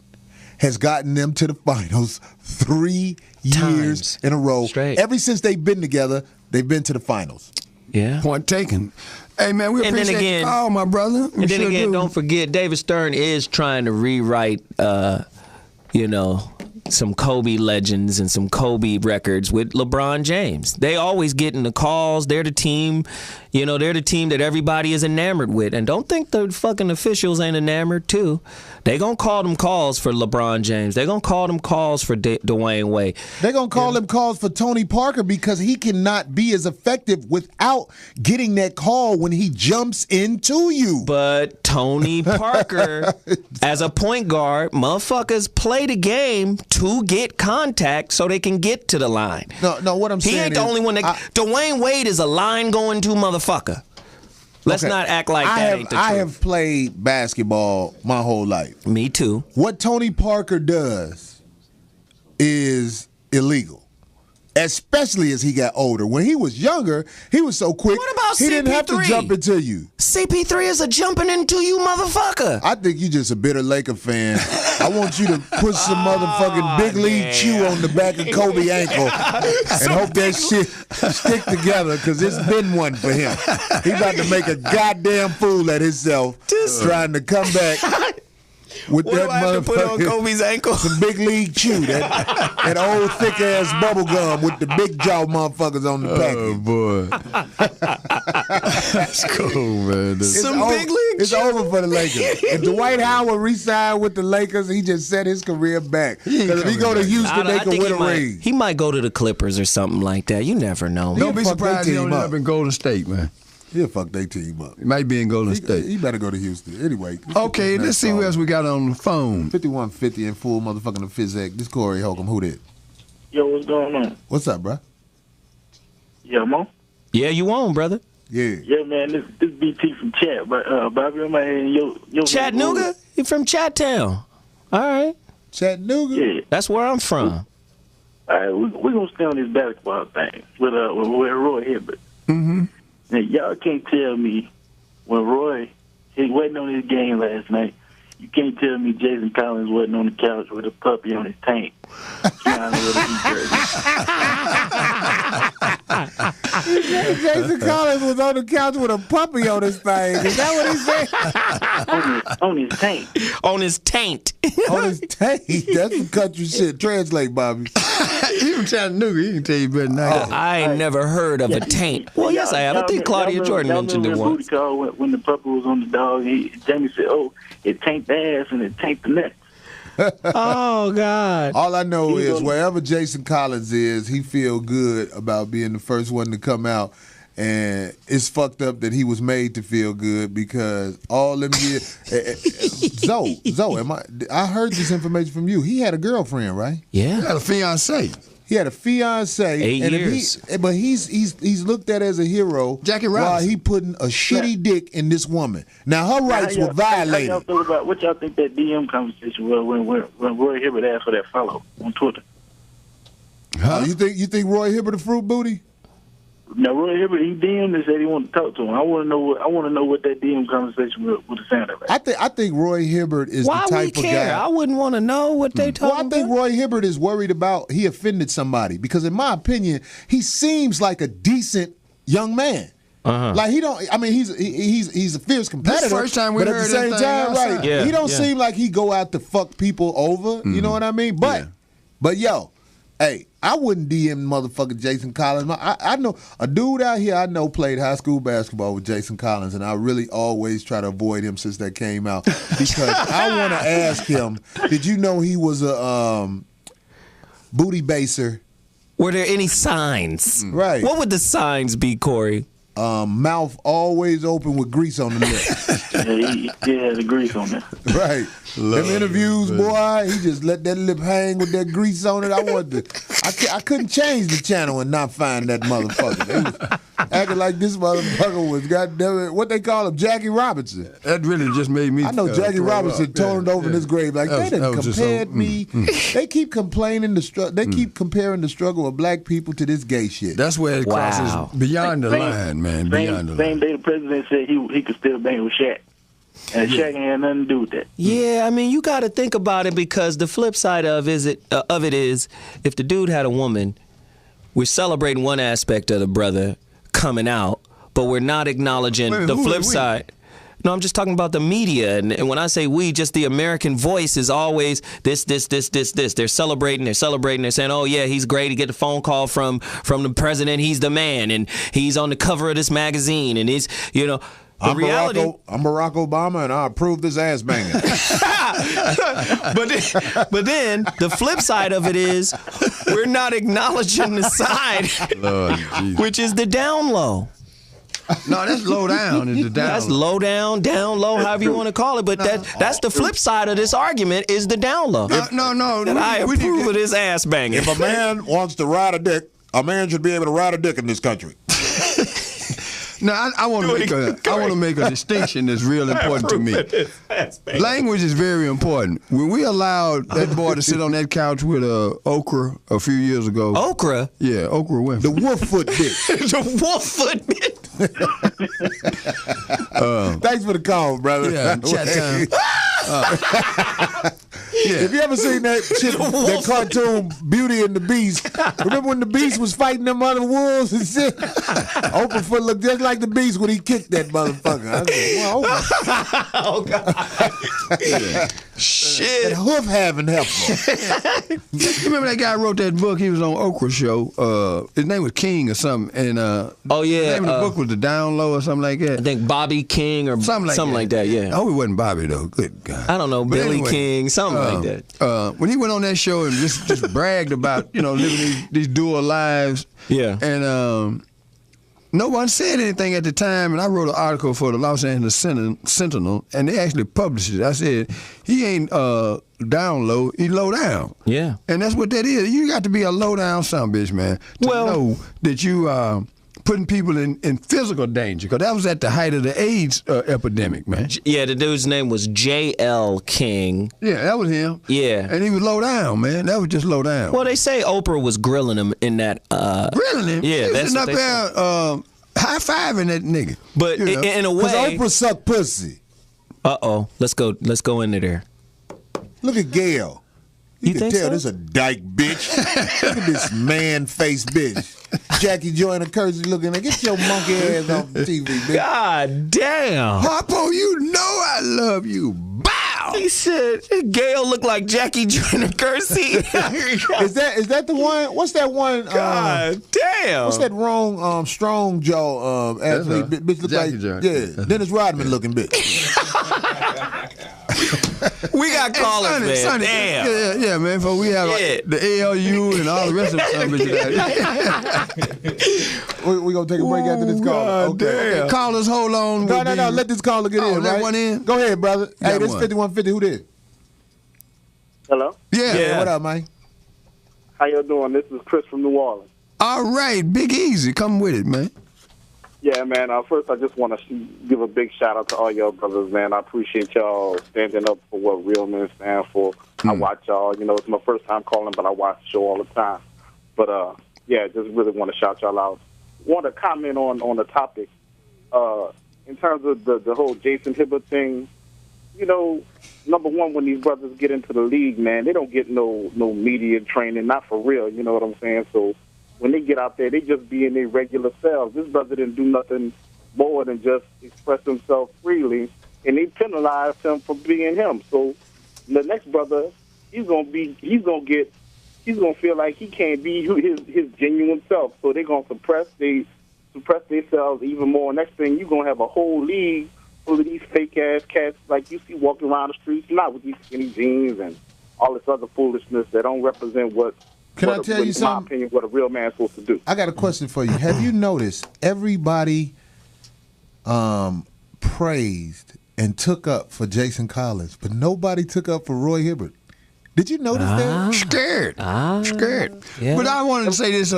has gotten them to the finals 3 years in a row. Straight. Ever since they've been together, they've been to the finals. Yeah. Point taken. Hey, man, we appreciate you. Oh, my brother. And then again, don't forget, David Stern is trying to rewrite, some Kobe legends and some Kobe records with LeBron James. They always get in the calls. They're the team, they're the team that everybody is enamored with. And don't think the fucking officials ain't enamored too. They gonna call them calls for LeBron James. They gonna call them calls for Dwayne Wade. They gonna call them calls for Tony Parker because he cannot be as effective without getting that call when he jumps into you. But Tony Parker, as a point guard, motherfuckers play the game to get contact so they can get to the line. No, what I'm saying is... He ain't the only one that... Dwayne Wade is a line-going-to motherfucker. Let's not act like that ain't the truth. I have played basketball my whole life. Me too. What Tony Parker does is illegal. Especially as he got older. When he was younger, he was so quick, what about he CP3? didn't have to jump into you. CP3 is a jumping into you motherfucker. I think you just a bitter Laker fan. I want you to put some motherfucking big league chew on the back of Kobe ankle and hope that shit stick together because it's been one for him. He about to make a goddamn fool at himself trying to come back. With what that do I have to put on Kobe's ankle? Some big league chew, that old thick ass bubble gum with the big jaw motherfuckers on the package. Oh boy, that's cool, man. Big league. It's over for the Lakers. If Dwight Howard re-signed with the Lakers, he just set his career back. Because if he go to Houston, they can win a ring. He might go to the Clippers or something like that. You never know. Don't be surprised he don't end up in Golden State, man. He'll fuck their team up. He might be in Golden State. He better go to Houston. Anyway. Okay, let's see who else we got on the phone. 5150 in full motherfucking Physec. This Corey Holcomb. Who that? Yo, what's going on? What's up, bro? Yeah, I'm on. Yeah, you on, brother. Yeah. Yeah, man, this BT from Chat. But Bobby, I'm your Chattanooga? You from Chattown. All right. Chattanooga? Yeah. That's where I'm from. All right, we're going to stay on this basketball thing with Roy Hibbert. Mm-hmm. Now, y'all can't tell me when Roy he wasn't on his game last night, you can't tell me Jason Collins wasn't on the couch with a puppy on his tank. Jason Collins was on the couch with a puppy on his thing. Is that what he said? on his tank. On his taint. On his taint. That's some country shit. Translate, Bobby. You from Chattanooga. He can tell you better than that. I ain't never heard of a taint. Well, yes, I have. I think Claudia Jordan mentioned it once. When the puppy was on the dog, Jamie said, "Oh, it tanked the ass and it tanked the neck." Oh God! All I know is wherever Jason Collins is, he feel good about being the first one to come out, and it's fucked up that he was made to feel good because all them years. Zoe, I heard this information from you. He had a girlfriend, right? Yeah, he had a fiance. He had a fiance. 8 years. But he's looked at as a hero. Jackie Robinson. While he putting a shitty dick in this woman. Now her rights were violated. How y'all feel about what y'all think that DM conversation was when Roy Hibbert asked for that follow on Twitter? Huh? You think Roy Hibbert a fruit booty? Now Roy Hibbert, he DM'd and said he wanted to talk to him. I want to know what that DM conversation would have sounded like. I think Roy Hibbert is the type of guy. I wouldn't want to know what they talking about. I think Roy Hibbert is worried about he offended somebody because, in my opinion, he seems like a decent young man. Like he don't. I mean, he's a fierce competitor. This first time we but heard at the same that time, thing right? outside. He don't seem like he go out to fuck people over. You know what I mean? But yo. Hey, I wouldn't DM motherfucking Jason Collins. I know a dude out here I know played high school basketball with Jason Collins, and I really always try to avoid him since that came out because I want to ask him, did you know he was a booty baser? Were there any signs? Right. What would the signs be, Corey? mouth always open with grease on the lip. Yeah, the grease on there. Right. Them interviews, boy, he just let that lip hang with that grease on it. I couldn't change the channel and not find that motherfucker. They was acting like this motherfucker was goddamn what they call him, Jackie Robinson. That really just made me. I know Jackie Robinson turned over in his grave like they done compared me. They keep complaining they keep comparing the struggle of black people to this gay shit. That's where it crosses beyond the line, man. Beyond the line. Same day the president said he could still bang with Shaq. And Shaq ain't had nothing to do with that. Yeah, I mean, you got to think about it because the flip side of it is if the dude had a woman, we're celebrating one aspect of the brother coming out, but we're not acknowledging the flip side. No, I'm just talking about the media. And when I say we, just the American voice is always this. They're celebrating. They're saying, oh, yeah, he's great. He get a phone call from the president. He's the man. And he's on the cover of this magazine. And he's, you know. I'm Barack Obama, and I approve this ass banging. but then the flip side of it is we're not acknowledging the side, which is the down low. No, that's low down. Is the down. That's low down, however you want to call it. But that's the flip side of this argument is the down low. No. And I approve of this ass banging. If a man wants to ride a dick, a man should be able to ride a dick in this country. No, I want to make a distinction that's real important to me. Language is very important. When we allowed that boy to sit on that couch with Okra a few years ago. Okra? Yeah, Okra Winfrey. The Wolffoot dick. The Wolffoot dick. Thanks for the call, brother. Yeah, chat time. If you ever seen that shit, that cartoon Beauty and the Beast, remember when the Beast was fighting them other wolves and shit? Oprah foot looked just like the Beast when he kicked that motherfucker. I said, well, oh, God. Shit. That hoof having helped him. You remember that guy wrote that book? He was on Okra show. His name was King or something. And the name of the book was The Down Low or something like that. I think Bobby King or something like that. Yeah. I hope it wasn't Bobby though. Good God. I don't know. But Billy King, something like that. When he went on that show and just bragged about living these dual lives. Yeah. And no one said anything at the time, and I wrote an article for the Los Angeles Sentinel, and they actually published it. I said, he ain't down low, he low down. Yeah. And that's what that is. You got to be a low down son-bitch, man, to know that you putting people in physical danger, because that was at the height of the AIDS epidemic, man. Yeah, the dude's name was J.L. King. Yeah, that was him. Yeah. And he was low down, man. That was just low down. Well, they say Oprah was grilling him in that. Grilling him? Yeah, that's what up they there, high-fiving that nigga. But in a way. Because Oprah sucked pussy. Uh-oh. Let's go into there. Look at Gail. You can tell this a dyke bitch. Look at this man-faced bitch. Jackie Joyner Kersey looking at, get your monkey ass off the TV, bitch. God damn. Harpo, you know I love you. Bow. He said, Gail looked like Jackie Joyner Kersey. Is that the one? What's that one? God damn. What's that wrong strong jaw athlete? Bitch look Jackie like Joyner. Dennis Rodman looking bitch. We got callers, man. Sonny, Damn. Yeah, man. For we have the ALU and all the rest of them. We're going to take a break after this call. Okay. Callers, hold on. No. Let this caller get in. Let one in? Go ahead, brother. Hey, this is 5150. Who this? Hello? Yeah. What up, man? How y'all doing? This is Chris from New Orleans. All right. Big Easy. Come with it, man. Yeah, man. First, I just want to give a big shout out to all y'all brothers, man. I appreciate y'all standing up for what real men stand for. I watch y'all. It's my first time calling, but I watch the show all the time. But, just really want to shout y'all out. Want to comment on the topic. In terms of the whole Jason Hibbert thing, number one, when these brothers get into the league, man, they don't get no media training, not for real, you know what I'm saying? So when they get out there, they just be in their regular selves. This brother didn't do nothing more than just express himself freely, and they penalized him for being him. So the next brother, he's gonna feel like he can't be his genuine self. So they're gonna suppress themselves even more. Next thing, you're gonna have a whole league full of these fake ass cats like you see walking around the streets, not with these skinny jeans and all this other foolishness that don't represent what. Can I tell you something? In my opinion, what a real man's supposed to do. I got a question for you. Have you noticed everybody praised and took up for Jason Collins, but nobody took up for Roy Hibbert. Did you notice that? Scared. Yeah. But I wanted to say this.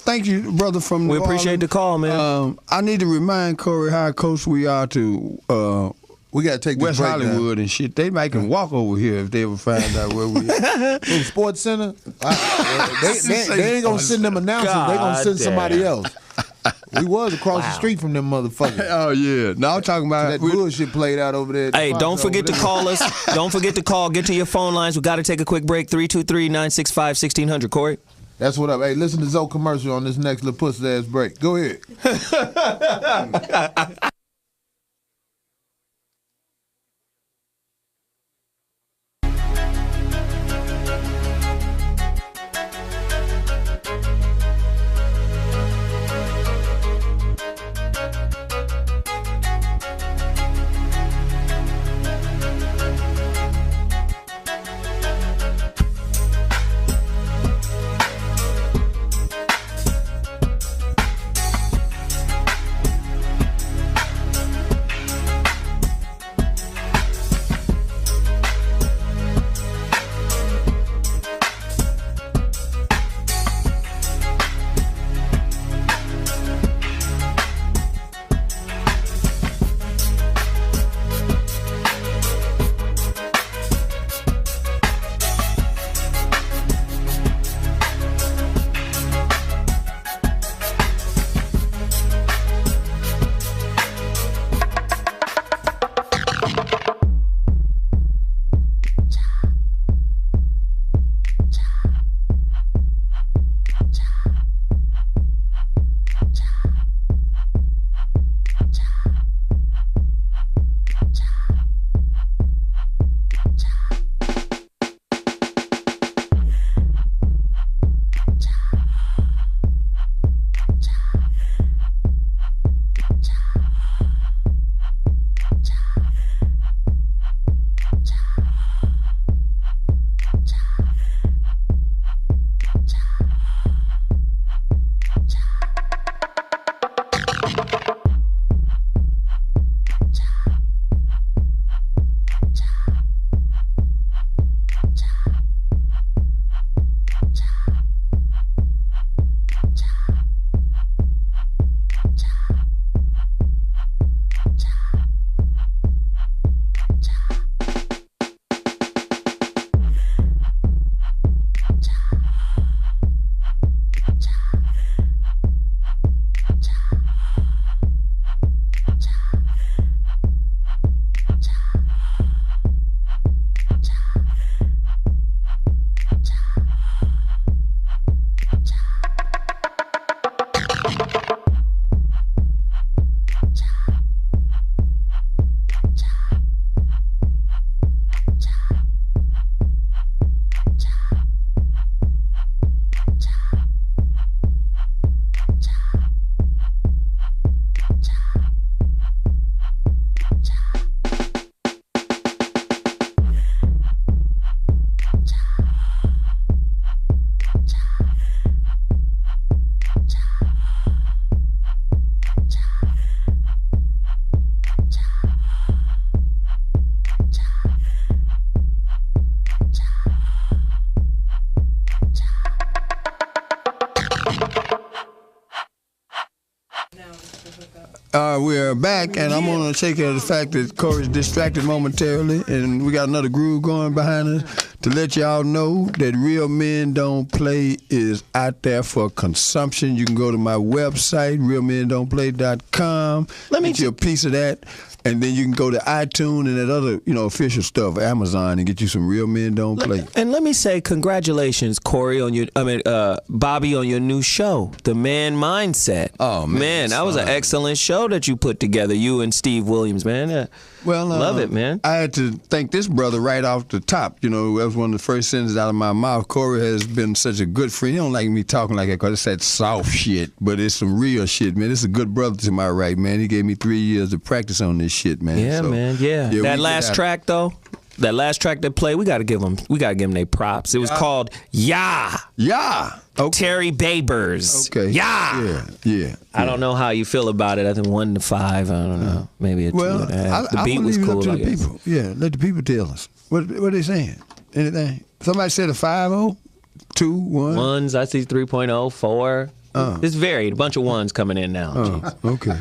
Thank you, brother from New We appreciate the call, man. I need to remind Corey how close we are to we got to take West this break Hollywood now. and shit. They might can walk over here if they ever find out where we are. From Sports Center, they ain't gonna send them announcers. They gonna send somebody else. We was across the street from them motherfuckers. Oh yeah. Now I'm talking about that bullshit played out over there. Hey, don't forget to call us. Don't forget to call. Get to your phone lines. We got to take a quick break. 323-965-1600. Corey. That's what up. Hey, listen to Zoe commercial on this next little pussy ass break. Go ahead. We are back, and I'm going to take care of the fact that Corey's distracted momentarily, and we got another groove going behind us to let y'all know that Real Men Don't Play is out there for consumption. You can go to my website, realmendon'tplay.com. Let me get you a piece of that, and then you can go to iTunes and that other, official stuff, Amazon, and get you some Real Men Don't Play. And let me say congratulations, Corey, Bobby, on your new show, The Man Mindset. Oh man, that was an excellent show that you put together, you and Steve Williams, man. Love it, man. I had to thank this brother right off the top. That was one of the first sentences out of my mouth. Corey has been such a good friend. He don't like me talking like that because it's that soft shit, but it's some real shit, man. It's a good brother to my right, man. He gave me 3 years of practice on this shit, man. Yeah, man. Yeah. That last track, though. that last track they played, we got to give them their props. It was called Yeah. Okay. Terry Babers. Okay. Yeah. I don't know how you feel about it. I think 1 to 5. I don't know. Maybe a 2.5. The beat was cool. Up to the people. Yeah, let the people tell us. What are they saying? Anything? Somebody said a 5-0, 2, 1. Ones. I see 3.0, 4. It's varied. A bunch of ones coming in now. Okay.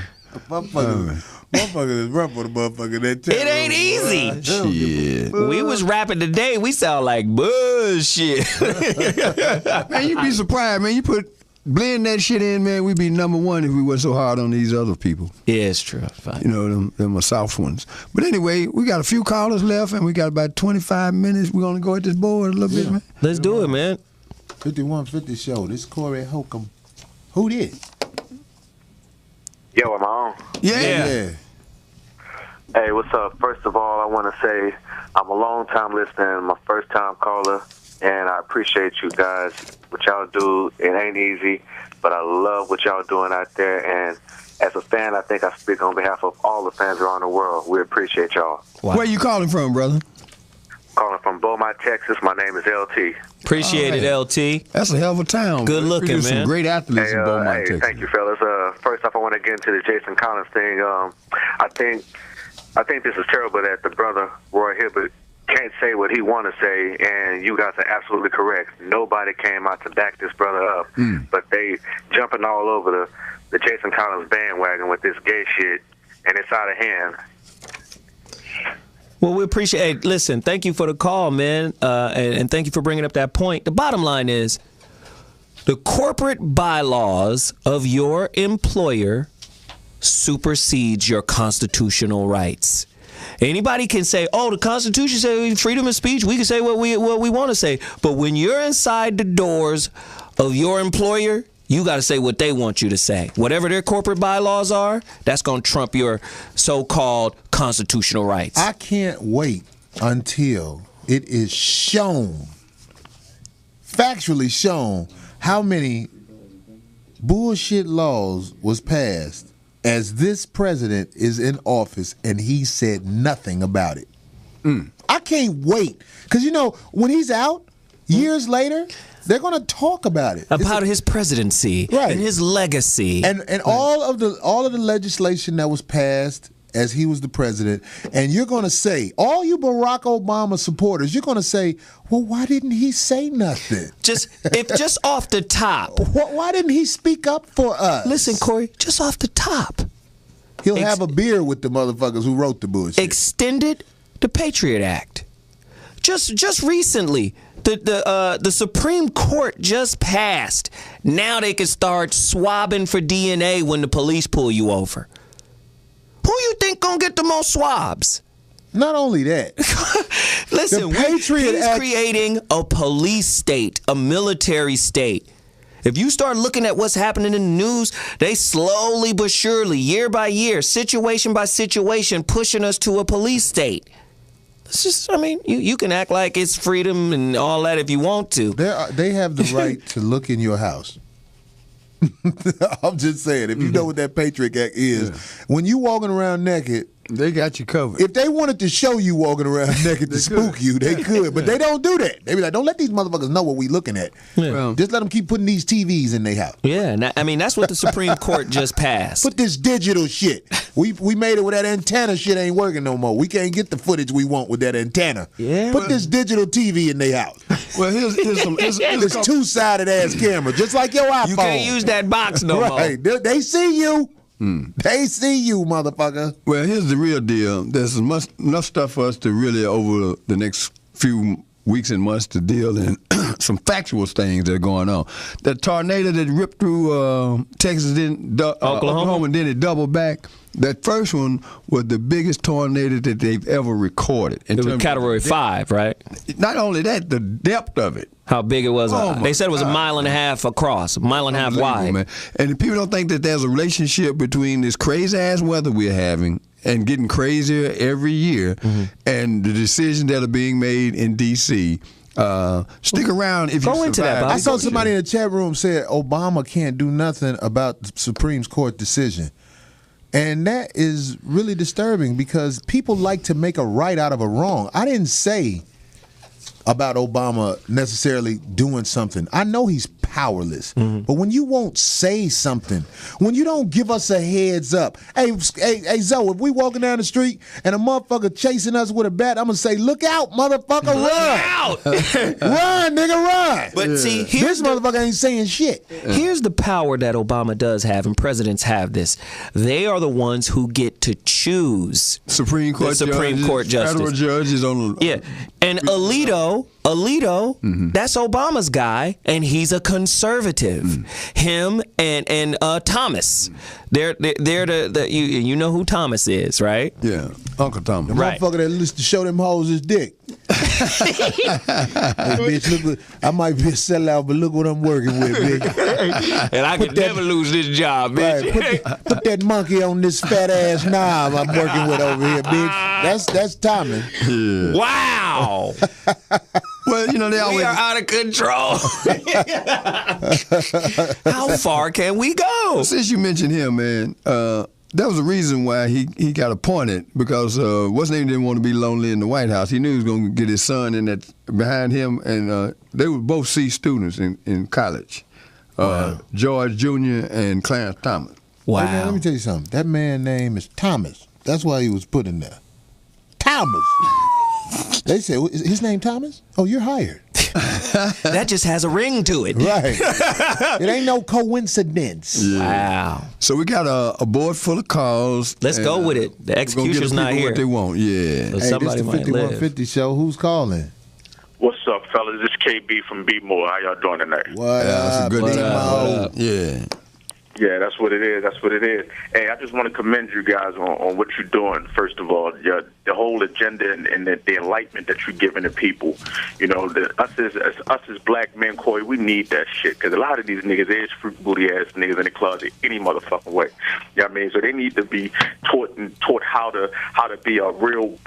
Motherfucker is rough on the motherfucker that It ain't easy. Shit. We was rapping today. We sound like bullshit. Man, you'd be surprised, man. You blend that shit in, man. We'd be number 1 if we weren't so hard on these other people. Yeah, it's true. Fine. You know, them are soft ones. But anyway, we got a few callers left, and we got about 25 minutes. We're going to go at this board a little bit, man. Let's do it, man. 5150 show. This Corey Holcomb. Who did? Yo, am I on? Yeah. Hey, what's up? First of all, I want to say I'm a long-time listener and my first-time caller, and I appreciate you guys. What y'all do, it ain't easy, but I love what y'all doing out there, and as a fan, I think I speak on behalf of all the fans around the world. We appreciate y'all. Wow. Where you calling from, brother? Calling from Beaumont, Texas. My name is LT. Appreciate it, LT. That's a hell of a town. Good looking, man. Some great athletes in Beaumont, Texas. Thank you, fellas. First off, I want to get into the Jason Collins thing. I think this is terrible that the brother Roy Hibbert can't say what he want to say, and you guys are absolutely correct. Nobody came out to back this brother up, but they jumping all over the Jason Collins bandwagon with this gay shit, and it's out of hand. Well, we appreciate. Hey, listen, thank you for the call, man, and thank you for bringing up that point. The bottom line is, the corporate bylaws of your employer supersedes your constitutional rights. Anybody can say, "Oh, the Constitution says freedom of speech. We can say what we want to say." But when you're inside the doors of your employer, you got to say what they want you to say. Whatever their corporate bylaws are, that's going to trump your so-called constitutional rights. I can't wait until it is shown, factually shown, how many bullshit laws was passed as this president is in office and he said nothing about it. I can't wait. Because, you know, when he's out, years later, they're going to talk about it. About his presidency and his legacy. And all of the legislation that was passed as he was the president, and you're going to say, all you Barack Obama supporters, you're going to say, well, why didn't he say nothing? Just off the top. Why didn't he speak up for us? Listen, Corey, just off the top. He'll have a beer with the motherfuckers who wrote the bullshit. Extended the Patriot Act. Just recently, the Supreme Court just passed. Now they can start swabbing for DNA when the police pull you over. Who you think gonna get the most swabs? Not only that. Listen, he's creating a police state, a military state. If you start looking at what's happening in the news, they slowly but surely, year by year, situation by situation, pushing us to a police state. It's just, I mean, you can act like it's freedom and all that if you want to. They have the right to look in your house. I'm just saying, if you know what that Patriot Act is, when you walking around naked, they got you covered. If they wanted to show you walking around naked to spook you, they could, but they don't do that. They be like, don't let these motherfuckers know what we looking at. Yeah. Just let them keep putting these TVs in their house. Yeah, I mean, that's what the Supreme Court just passed. Put this digital shit. We made it with that antenna shit ain't working no more. We can't get the footage we want with that antenna. Yeah. Put this digital TV in their house. Well, here's this two-sided ass camera, just like your iPhone. You can't use that box no more. Right. They see you. They see you, motherfucker. Well, here's the real deal. There's enough stuff for us to really, over the next few weeks and months, to deal in some factual things that are going on. The tornado that ripped through Texas, Oklahoma, and then it doubled back. That first one was the biggest tornado that they've ever recorded. It was Category 5, right? Not only that, the depth of it. How big it was. They said it was 1.5 miles across, 1.5 miles wide. Man. And people don't think that there's a relationship between this crazy-ass weather we're having and getting crazier every year and the decisions that are being made in D.C. Stick around if you survive. I saw somebody in the chat room said Obama can't do nothing about the Supreme Court decision. And that is really disturbing because people like to make a right out of a wrong. I didn't say about Obama necessarily doing something. I know he's powerless, but when you won't say something, when you don't give us a heads up, hey Zoe, if we walking down the street and a motherfucker chasing us with a bat, I'm gonna say, look out, motherfucker, run. Out. Run, nigga, run. But see, this motherfucker ain't saying shit. Here's the power that Obama does have, and presidents have this. They are the ones who get to choose Supreme Court justice. Federal judges on the... Yeah. And Alito, that's Obama's guy, and he's a conservative. Him and Thomas, they're the you know who Thomas is, right? Yeah, Uncle Thomas. The motherfucker that used to show them hoes his dick. Hey, bitch, look, I might be a sellout, but look what I'm working with, bitch. And I could never lose this job, bitch. Right, put that monkey on this fat ass knob I'm working with over here, bitch. That's Thomas. Yeah. Wow. Well, you know, they always... We are out of control. How far can we go? Since you mentioned him, man, that was the reason why he got appointed, because what's his name didn't want to be lonely in the White House. He knew he was going to get his son in that behind him, and they were both C students in college. Wow. George Jr. and Clarence Thomas. Wow. Hey, man, let me tell you something. That man's name is Thomas. That's why he was put in there. Thomas. They said, is his name Thomas? Oh, you're hired. That just has a ring to it. Right. It ain't no coincidence. Yeah. Wow. So we got a board full of calls. Let's go with it. The execution's not here. What they want, yeah. So hey, somebody this the 5150 show. Who's calling? What's up, fellas? This is KB from B-More. How y'all doing tonight? What up? Good up? Yeah. Yeah, that's what it is. That's what it is. Hey, I just want to commend you guys on what you're doing. First of all, the whole agenda and the enlightenment that you're giving to people. You know, us as black men, Corey, we need that shit, because a lot of these niggas is fruit booty ass niggas in the closet any motherfucking way. You know what I mean? So they need to be taught how to be a real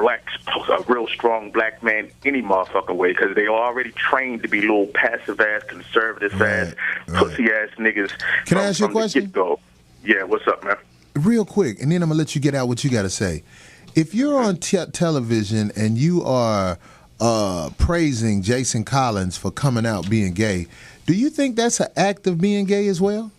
strong black man any motherfucking way, because they are already trained to be little passive ass, conservative ass, pussy ass niggas. Can I ask you a question? Get-go. Yeah, what's up, man? Real quick, and then I'm going to let you get out what you got to say. If you're on television and you are praising Jason Collins for coming out being gay, do you think that's an act of being gay as well?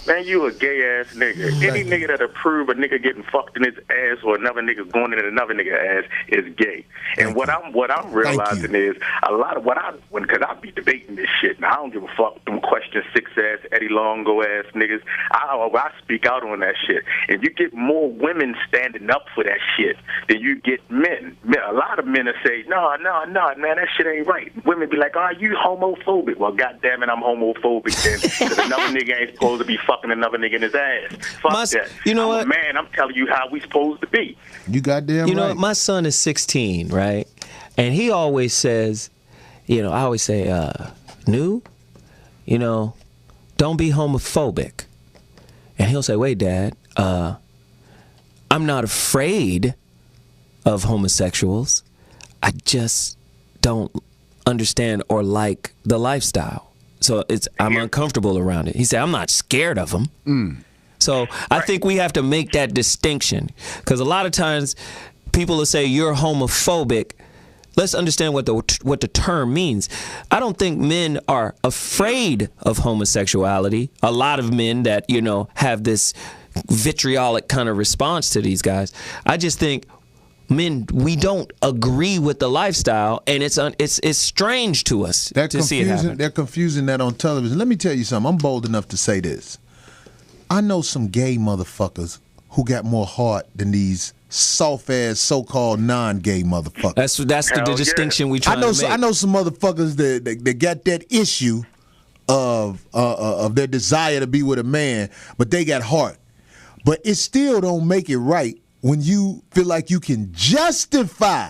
Man, you a gay ass nigga. Any nigga that approve a nigga getting fucked in his ass or another nigga going in another nigga ass is gay. And what I'm realizing is a lot of because I be debating this shit, and I don't give a fuck with them question 6 ass Eddie Longo ass niggas. I speak out on that shit, and you get more women standing up for that shit than you get men. A lot of men will say, no, man, that shit ain't right. Women be like, you homophobic. Well, goddamn it, I'm homophobic then, because another nigga ain't supposed to be fucking another nigga in his ass. Fuck that. You know what? Man, I'm telling you how we supposed to be. You goddamn right. You know what? My son is 16, right? And he always says, I always say, don't be homophobic. And he'll say, wait, Dad, I'm not afraid of homosexuals. I just don't understand or like the lifestyle. So I'm uncomfortable around it. He said, I'm not scared of them. So I think we have to make that distinction, because a lot of times people will say you're homophobic. Let's understand what the term means. I don't think men are afraid of homosexuality. A lot of men that, have this vitriolic kind of response to these guys. I just think men, we don't agree with the lifestyle, and it's strange to us to see it happen. They're confusing that on television. Let me tell you something. I'm bold enough to say this. I know some gay motherfuckers who got more heart than these soft-ass so-called non-gay motherfuckers. That's the distinction we try to make. I know some motherfuckers that got that issue of their desire to be with a man, but they got heart. But it still don't make it right when you feel like you can justify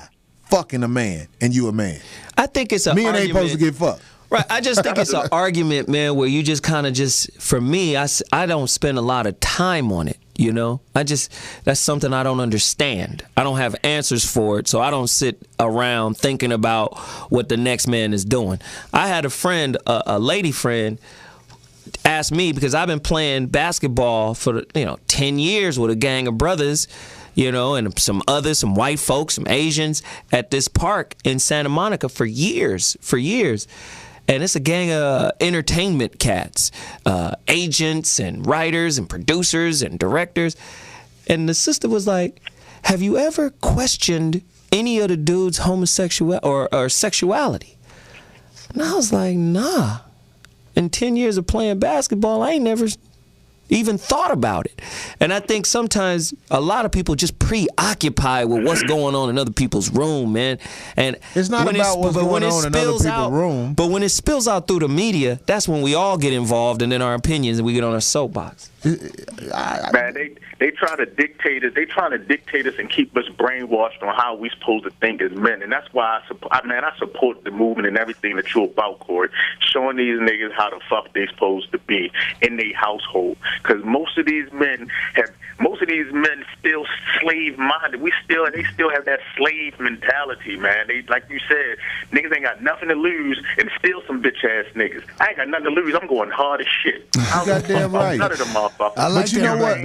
fucking a man and you a man. I think it's an argument. Men ain't supposed to get fucked. Right, I just think it's an argument, man, where you just kind of for me, I don't spend a lot of time on it, that's something I don't understand. I don't have answers for it, so I don't sit around thinking about what the next man is doing. I had a friend, a lady friend, asked me, because I've been playing basketball for 10 years with a gang of brothers, and some white folks, some Asians at this park in Santa Monica for years. And it's a gang of entertainment cats, agents and writers and producers and directors. And the sister was like, have you ever questioned any of the dudes' homosexual or sexuality? And I was like, nah. In 10 years of playing basketball, I ain't never even thought about it. And I think sometimes a lot of people just preoccupied with what's going on in other people's room, man. And it's not about what's going on in other people's room. But when it spills out through the media, that's when we all get involved, and then our opinions, and we get on our soapbox. Man, they try to dictate us. They trying to dictate us and keep us brainwashed on how we supposed to think as men. And that's why I support the movement and everything that you're about, Corey. Showing these niggas how the fuck they supposed to be in their household. Because most of these men still slave minded. They still have that slave mentality, man. They, like you said, niggas ain't got nothing to lose, and still some bitch ass niggas. I ain't got nothing to lose. I'm going hard as shit. You goddamn right. None of them motherfuckers. I like but you know what?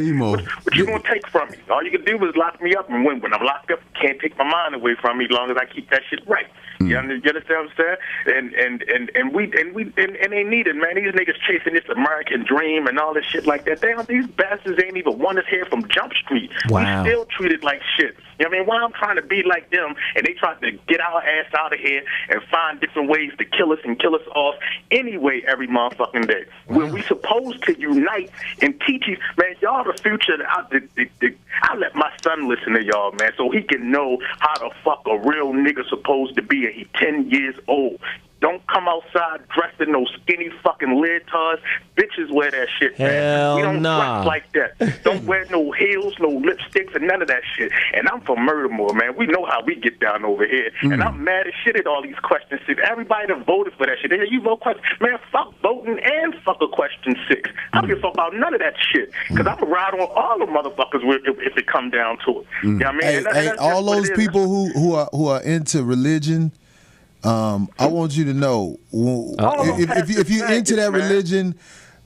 What you gonna take from me? All you can do is lock me up, and when I'm locked up, you can't take my mind away from me as long as I keep that shit right. You understand what I'm saying? And they need it, man. These niggas chasing this American dream and all this shit like that. These bastards ain't even want us here from Jump Street. Wow. We still treated like shit. You know what I mean? Why I'm trying to be like them, and they trying to get our ass out of here and find different ways to kill us and kill us off anyway every motherfucking day. Wow. When we supposed to unite and teach you, man, y'all the future. I let my son listen to y'all, man, so he can know how the fuck a real nigga supposed to be, and he 10 years old. Don't come outside dressed in those skinny fucking leotards. Bitches wear that shit, man. Hell we don't nah. dress like that. Don't wear no heels, no lipsticks, and none of that shit. And I'm from Murdermore, man. We know how we get down over here. And I'm mad as shit at all these questions. Everybody that voted for that shit, they say, you vote question. Man, fuck voting and fuck a question 6. I don't give a fuck about none of that shit. Because I'm going to ride on all the motherfuckers if it come down to it. You know what I mean? Hey, all those people who are into religion, I want you to know, if you're into that religion,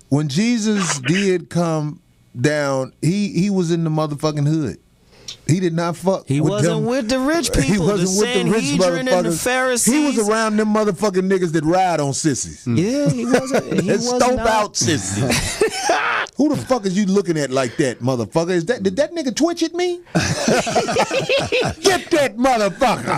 when Jesus did come down, he was in the motherfucking hood. He did not fuck. He with wasn't them. with the rich people. He wasn't with the rich Sanhedrin and the motherfuckers. Pharisees. He was around them motherfucking niggas that ride on sissies. Yeah, he wasn't. He was stomp not. out sissies. Who the fuck is you looking at like that, motherfucker? Did that nigga twitch at me? Get that motherfucker.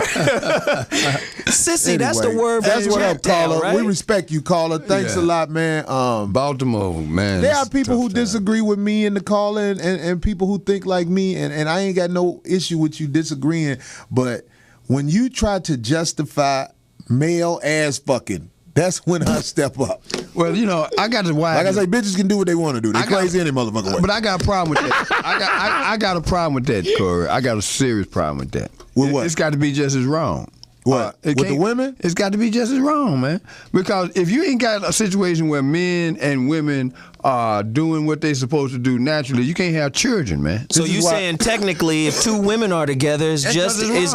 Sissy, Anyway, that's the word. That's what up, caller. Right? We respect you, caller. Thanks a lot, man. Baltimore, man. There are people who disagree with me in the caller and people who think like me, and I ain't got no issue with you disagreeing, but when you try to justify male ass fucking, that's when I step up. Well, I got to why. Like I say, bitches can do what they want to do. They crazy any motherfucker way. But I got a problem with that. I got a problem with that, Corey. I got a serious problem with that. With what? It's got to be just as wrong. What? With the women? It's got to be just as wrong, man. Because if you ain't got a situation where men and women are doing what they supposed to do naturally, you can't have children, man. So you saying technically, if two women are together, it's just as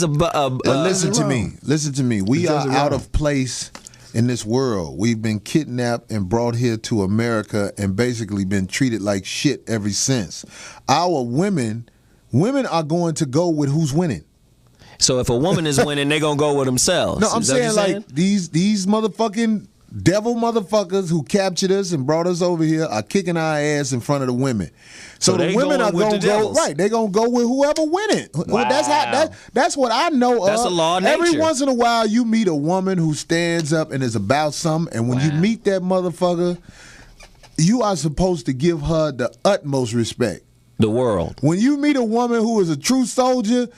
listen to me. Listen to me. We are out of place in this world. We've been kidnapped and brought here to America and basically been treated like shit ever since. Our women are going to go with who's winning. So if a woman is winning, they're going to go with themselves. No, I'm saying like these motherfucking devil motherfuckers who captured us and brought us over here are kicking our ass in front of the women. So the women are going to go right. They're going to go with whoever winning. Wow. That's what I know. That's the law of nature. Every once in a while, you meet a woman who stands up and is about something, and when you meet that motherfucker, you are supposed to give her the utmost respect. The world. When you meet a woman who is a true soldier,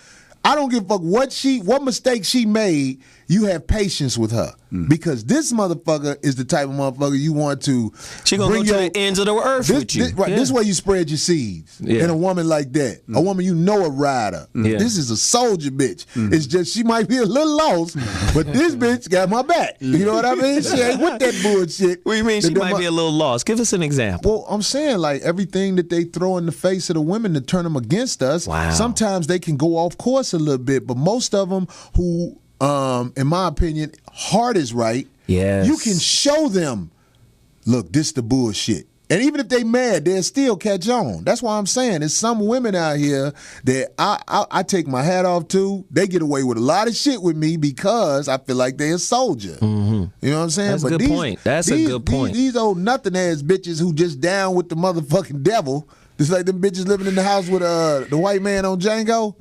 I don't give a fuck what mistake she made. You have patience with her because this motherfucker is the type of motherfucker you want to. She gonna go to the ends of the earth with you. This is where you spread your seeds. In a woman like that, a woman you know a rider. This is a soldier bitch. It's just she might be a little lost, but this bitch got my back. You know what I mean? She ain't with that bullshit. What do you mean she might be a little lost? Give us an example. Well, I'm saying like everything that they throw in the face of the women to turn them against us. Wow. Sometimes they can go off course a little bit, but most of them who, in my opinion, heart is right. Yes. You can show them look, this the bullshit. And even if they mad, they'll still catch on. That's why I'm saying there's some women out here that I take my hat off to. They get away with a lot of shit with me because I feel like they're a soldier. Mm-hmm. You know what I'm saying? That's a good point. That's a good point. These old nothing ass bitches who just down with the motherfucking devil. Just like them bitches living in the house with the white man on Django.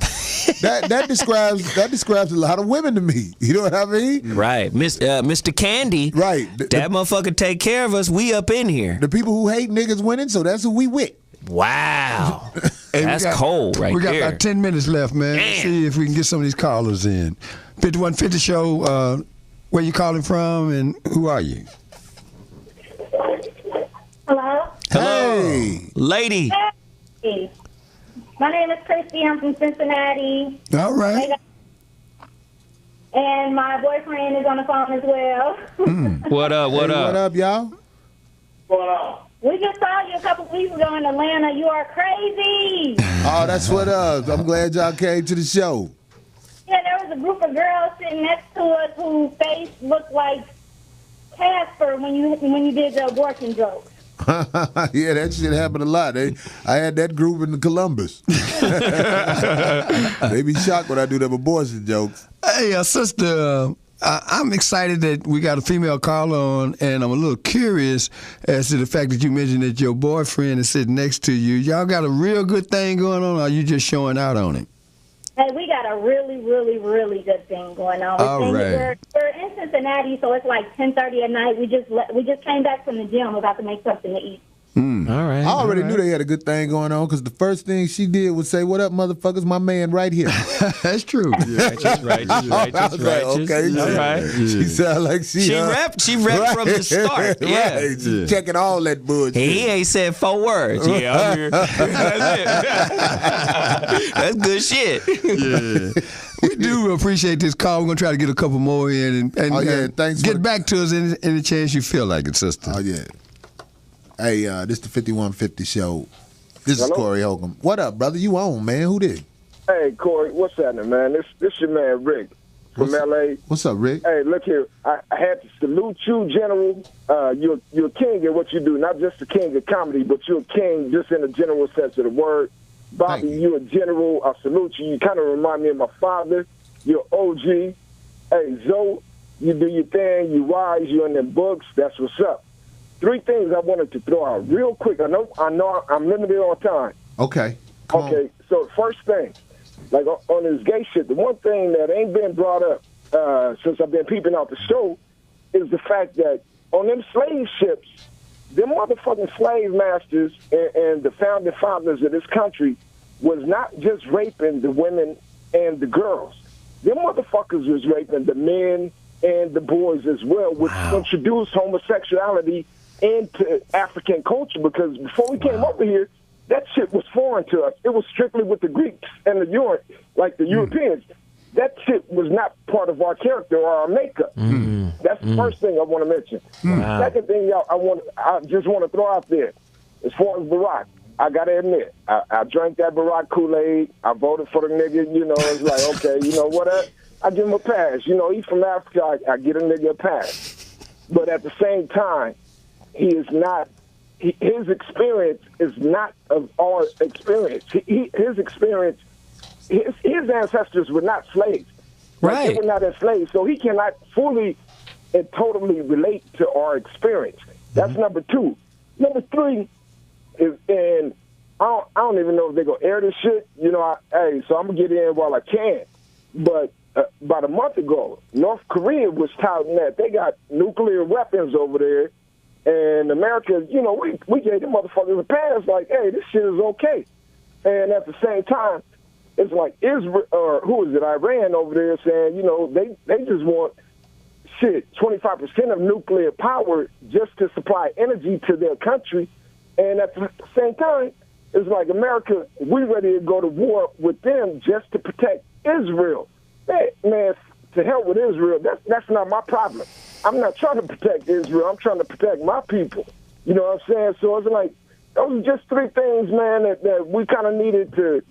That describes a lot of women to me. You know what I mean? Right, Mr. Candy. Right, that motherfucker take care of us. We up in here. The people who hate niggas winning, so that's who we with. Wow, Hey, that's cold right We got there. about 10 minutes left, man. Let's see if we can get some of these callers in. 5150 show. Where you calling from and who are you? Hello? Hello, hey. lady. Hey. My name is Christy. I'm from Cincinnati. All right. And my boyfriend is on the phone as well. What up? What Hey, up? What up, y'all? We just saw you a couple weeks ago in Atlanta. You are crazy. Oh, that's what up. I'm glad y'all came to the show. Yeah, there was a group of girls sitting next to us whose face looked like Casper when you did the abortion jokes. Yeah, that shit happened a lot. I had that group in Columbus. They be shocked when I do them abortion jokes. Hey, sister, I'm excited that we got a female caller on, and I'm a little curious as to the fact that you mentioned that your boyfriend is sitting next to you. Y'all got a real good thing going on, or are you just showing out on it? Hey, we got a really, really, really good thing going on. All right. We're in Cincinnati, so it's like 10:30 at night. We just came back from the gym, about to make something to eat. All right. I already knew they had a good thing going on because the first thing she did was say, "What up, motherfuckers? My man right here." That's true. Righteous. I was like, okay, All right. She sound like she repped from the start. Yeah. Right. She checking all that bullshit. He ain't said 4 words. Yeah, I'm here. That's it. That's good shit. Yeah. We do appreciate this call. We're going to try to get a couple more in and thanks. Get back to us any chance you feel like it, sister. Oh, yeah. Hey, this the 5150 show. This is Hello? Corey Holcomb. What up, brother? You on, man? Who this? Hey, Corey, what's happening, man? This your man, Rick, from L.A. What's up, Rick? Hey, look here. I had to salute you, General. You're a king at what you do. Not just a king of comedy, but you're a king just in a general sense of the word. Bobby, you're a general. I salute you. You kind of remind me of my father. You're OG. Hey, Zoe, you do your thing. You wise. You're in them books. That's what's up. 3 things I wanted to throw out real quick. I know I'm limited on time. Okay. Okay, so first thing, like on this gay shit, the one thing that ain't been brought up since I've been peeping out the show is the fact that on them slave ships, them motherfucking slave masters and the founding fathers of this country was not just raping the women and the girls. Them motherfuckers was raping the men and the boys as well, which introduced homosexuality into African culture, because before we came over here, that shit was foreign to us. It was strictly with the Greeks and the Europeans. That shit was not part of our character or our makeup. That's the first thing I want to mention. Second thing, I just want to throw out there, as far as Barack, I got to admit, I drank that Barack Kool-Aid. I voted for the nigga. You know, it's like, okay, you know what? I give him a pass. You know, he's from Africa. I get a nigga a pass. But at the same time, he is not. His experience is not of our experience. His experience, his ancestors were not slaves. Right. They were not enslaved, so he cannot fully and totally relate to our experience. That's number 2. Number 3 is, and I don't even know if they're gonna air this shit. You know, so I'm gonna get in while I can. But about a month ago, North Korea was touting that they got nuclear weapons over there. And America, you know, we gave them motherfuckers a pass, like, hey, this shit is okay. And at the same time, it's like Israel, or who is it, Iran over there saying, you know, they just want, 25% of nuclear power just to supply energy to their country. And at the same time, it's like America, we ready to go to war with them just to protect Israel. Man, to hell with Israel, that's not my problem. I'm not trying to protect Israel. I'm trying to protect my people. You know what I'm saying? So it's like, those are just 3 things, man, that we kind of needed to,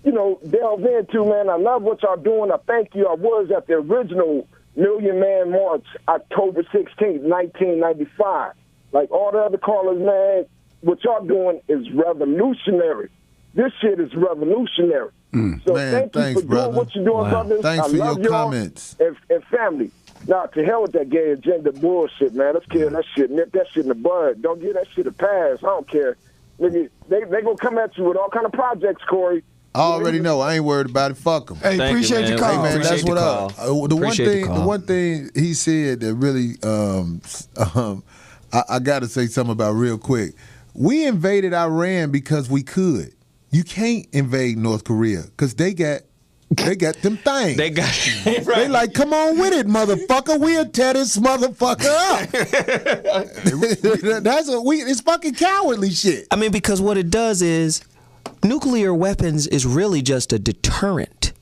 you know, delve into, man. I love what y'all doing. I thank you. I was at the original Million Man March, October 16th, 1995. like all the other callers, man, what y'all doing is revolutionary. This shit is revolutionary. So Man, thank you thanks, for brother. doing what you're doing, brothers. Thanks I for love your y'all comments. and family. Now, to hell with that gay agenda bullshit, man. Let's kill that shit. Nip that shit in the bud. Don't give that shit a pass. I don't care. Nigga, they gonna come at you with all kind of projects, Corey. I already know. I ain't worried about it. Fuck them. Hey, appreciate your call. Hey, man, Appreciate that's what the up. call. The one thing he said that really, I got to say something about real quick. We invaded Iran because we could. You can't invade North Korea because they got them things. They got They like, come on with it, motherfucker. We'll tear this motherfucker up. It's fucking cowardly shit. I mean, because what it does is nuclear weapons is really just a deterrent.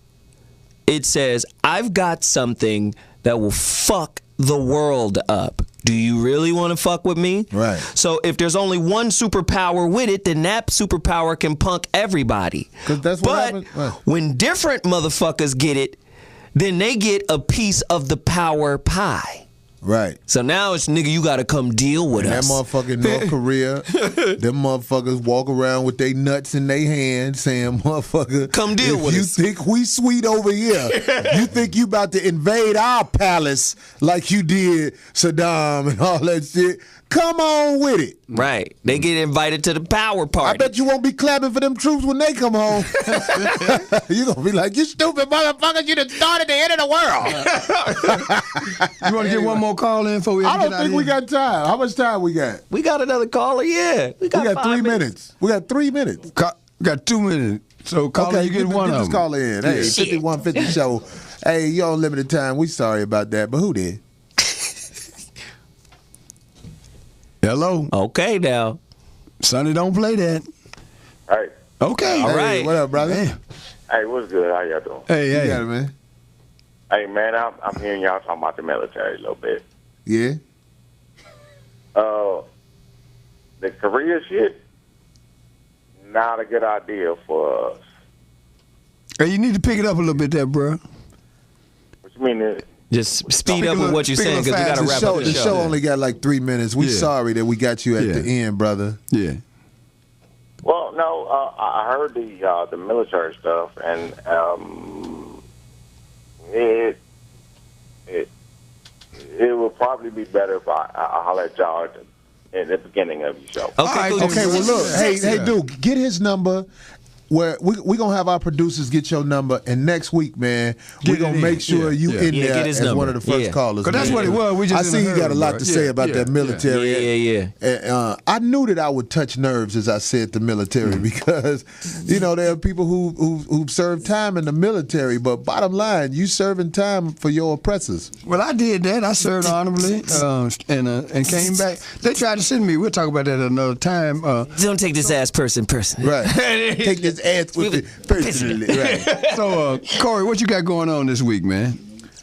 It says, I've got something that will fuck the world up. Do you really want to fuck with me? Right. So if there's only one superpower with it, then that superpower can punk everybody. Because that's what happened. When different motherfuckers get it, then they get a piece of the power pie. Right. So now it's, nigga, you got to come deal with And us. that motherfucking North Korea, them motherfuckers walk around with their nuts in their hands saying, motherfucker, come deal with us. You think we sweet over here. You think you about to invade our palace like you did Saddam and all that shit. Come on with it. Right. They get invited to the power party. I bet you won't be clapping for them troops when they come home. You're going to be like, you stupid motherfuckers, you done started the end of the world. You want to get one more call in before we I get don't out think of we here? got time. How much time we got? We got another caller, yeah. We got 3 minutes. We got 3 minutes. Got 2 minutes. So caller, you get one of this them. caller in. Hey, 5150 show. Hey, you on limited time. We sorry about that, but who did? Hello. Okay, now. Sonny, don't play that. Hey. Okay. All right. What up, brother? Hey, what's good? How y'all doing? Hey, You got it, man. Hey, man, I'm hearing y'all talking about the military a little bit. Yeah. The Korea shit, not a good idea for us. Hey, you need to pick it up a little bit there, bro. What you mean? Just speed up with what you're saying because we got to wrap up The show only got like 3 minutes. We sorry that we got you at the end, brother. Yeah. Well, no, I heard the military stuff, and it would probably be better if I holler at y'all at the beginning of your show. Okay, well, look. Hey, dude, get his number. Where we gonna have our producers get your number, and next week, man, we're gonna make sure you in there as one of the first callers. Because that's what it was. We just I see you got a lot to say about that military. Yeah. And, I knew that I would touch nerves as I said the military because you know there are people who served time in the military, but bottom line, you serving time for your oppressors. Well, I did that. I served honorably and came back. They tried to send me. We'll talk about that another time. Don't take this ass person. Right. Take this ass with it personally. Right. So, Corey, what you got going on this week, man?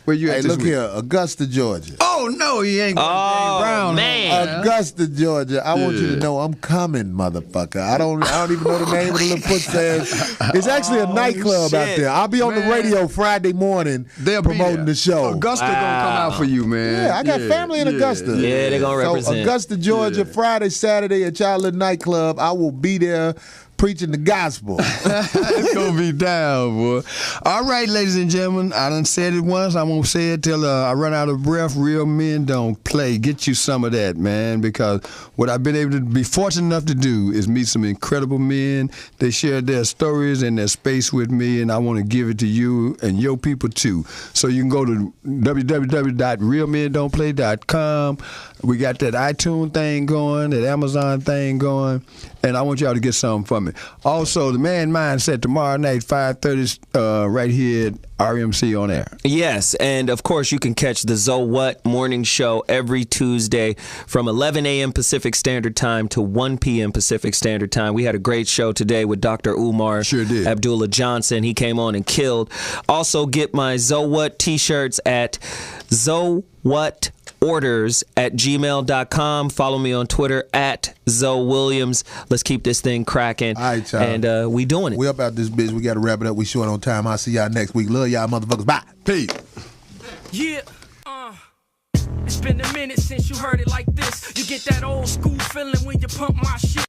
Where you at this look week? here, Augusta, Georgia. Oh, no, he ain't going to James Brown. Man. Augusta, Georgia. I want you to know I'm coming, motherfucker. I don't even know the name of the little pussy. It's actually a nightclub out there. I'll be on the radio Friday morning promoting the show. Augusta gonna come out for you, man. Yeah, I got family in Augusta. Yeah, they're gonna represent. So Augusta, Georgia, Friday, Saturday at y'all little nightclub. I will be there preaching the gospel. It's gonna be down, boy. All right, ladies and gentlemen, I done said it once. I won't say it till I run out of breath. Real men don't play. Get you some of that, man, because what I've been able to be fortunate enough to do is meet some incredible men. They shared their stories and their space with me, and I want to give it to you and your people too. So you can go to www.realmendon'tplay.com. We got that iTunes thing going, that Amazon thing going, and I want y'all to get something from it. Also, the Man Mindset tomorrow night, 5:30, right here at RMC on air. Yes, and of course you can catch the So What morning show every Tuesday from 11 a.m. Pacific Standard Time to 1 p.m. Pacific Standard Time. We had a great show today with Dr. Umar Abdullah Johnson. He came on and killed. Also, get my So What t-shirts at SoWhatOrders@gmail.com. Follow me on Twitter at Zoe Williams. Let's keep this thing cracking. All right, y'all. And we doing it. We up out this bitch. We got to wrap it up. We short on time. I'll see y'all next week. Love y'all motherfuckers. Bye. Peace. Yeah. It's been a minute since you heard it like this. You get that old school feeling when you pump my shit.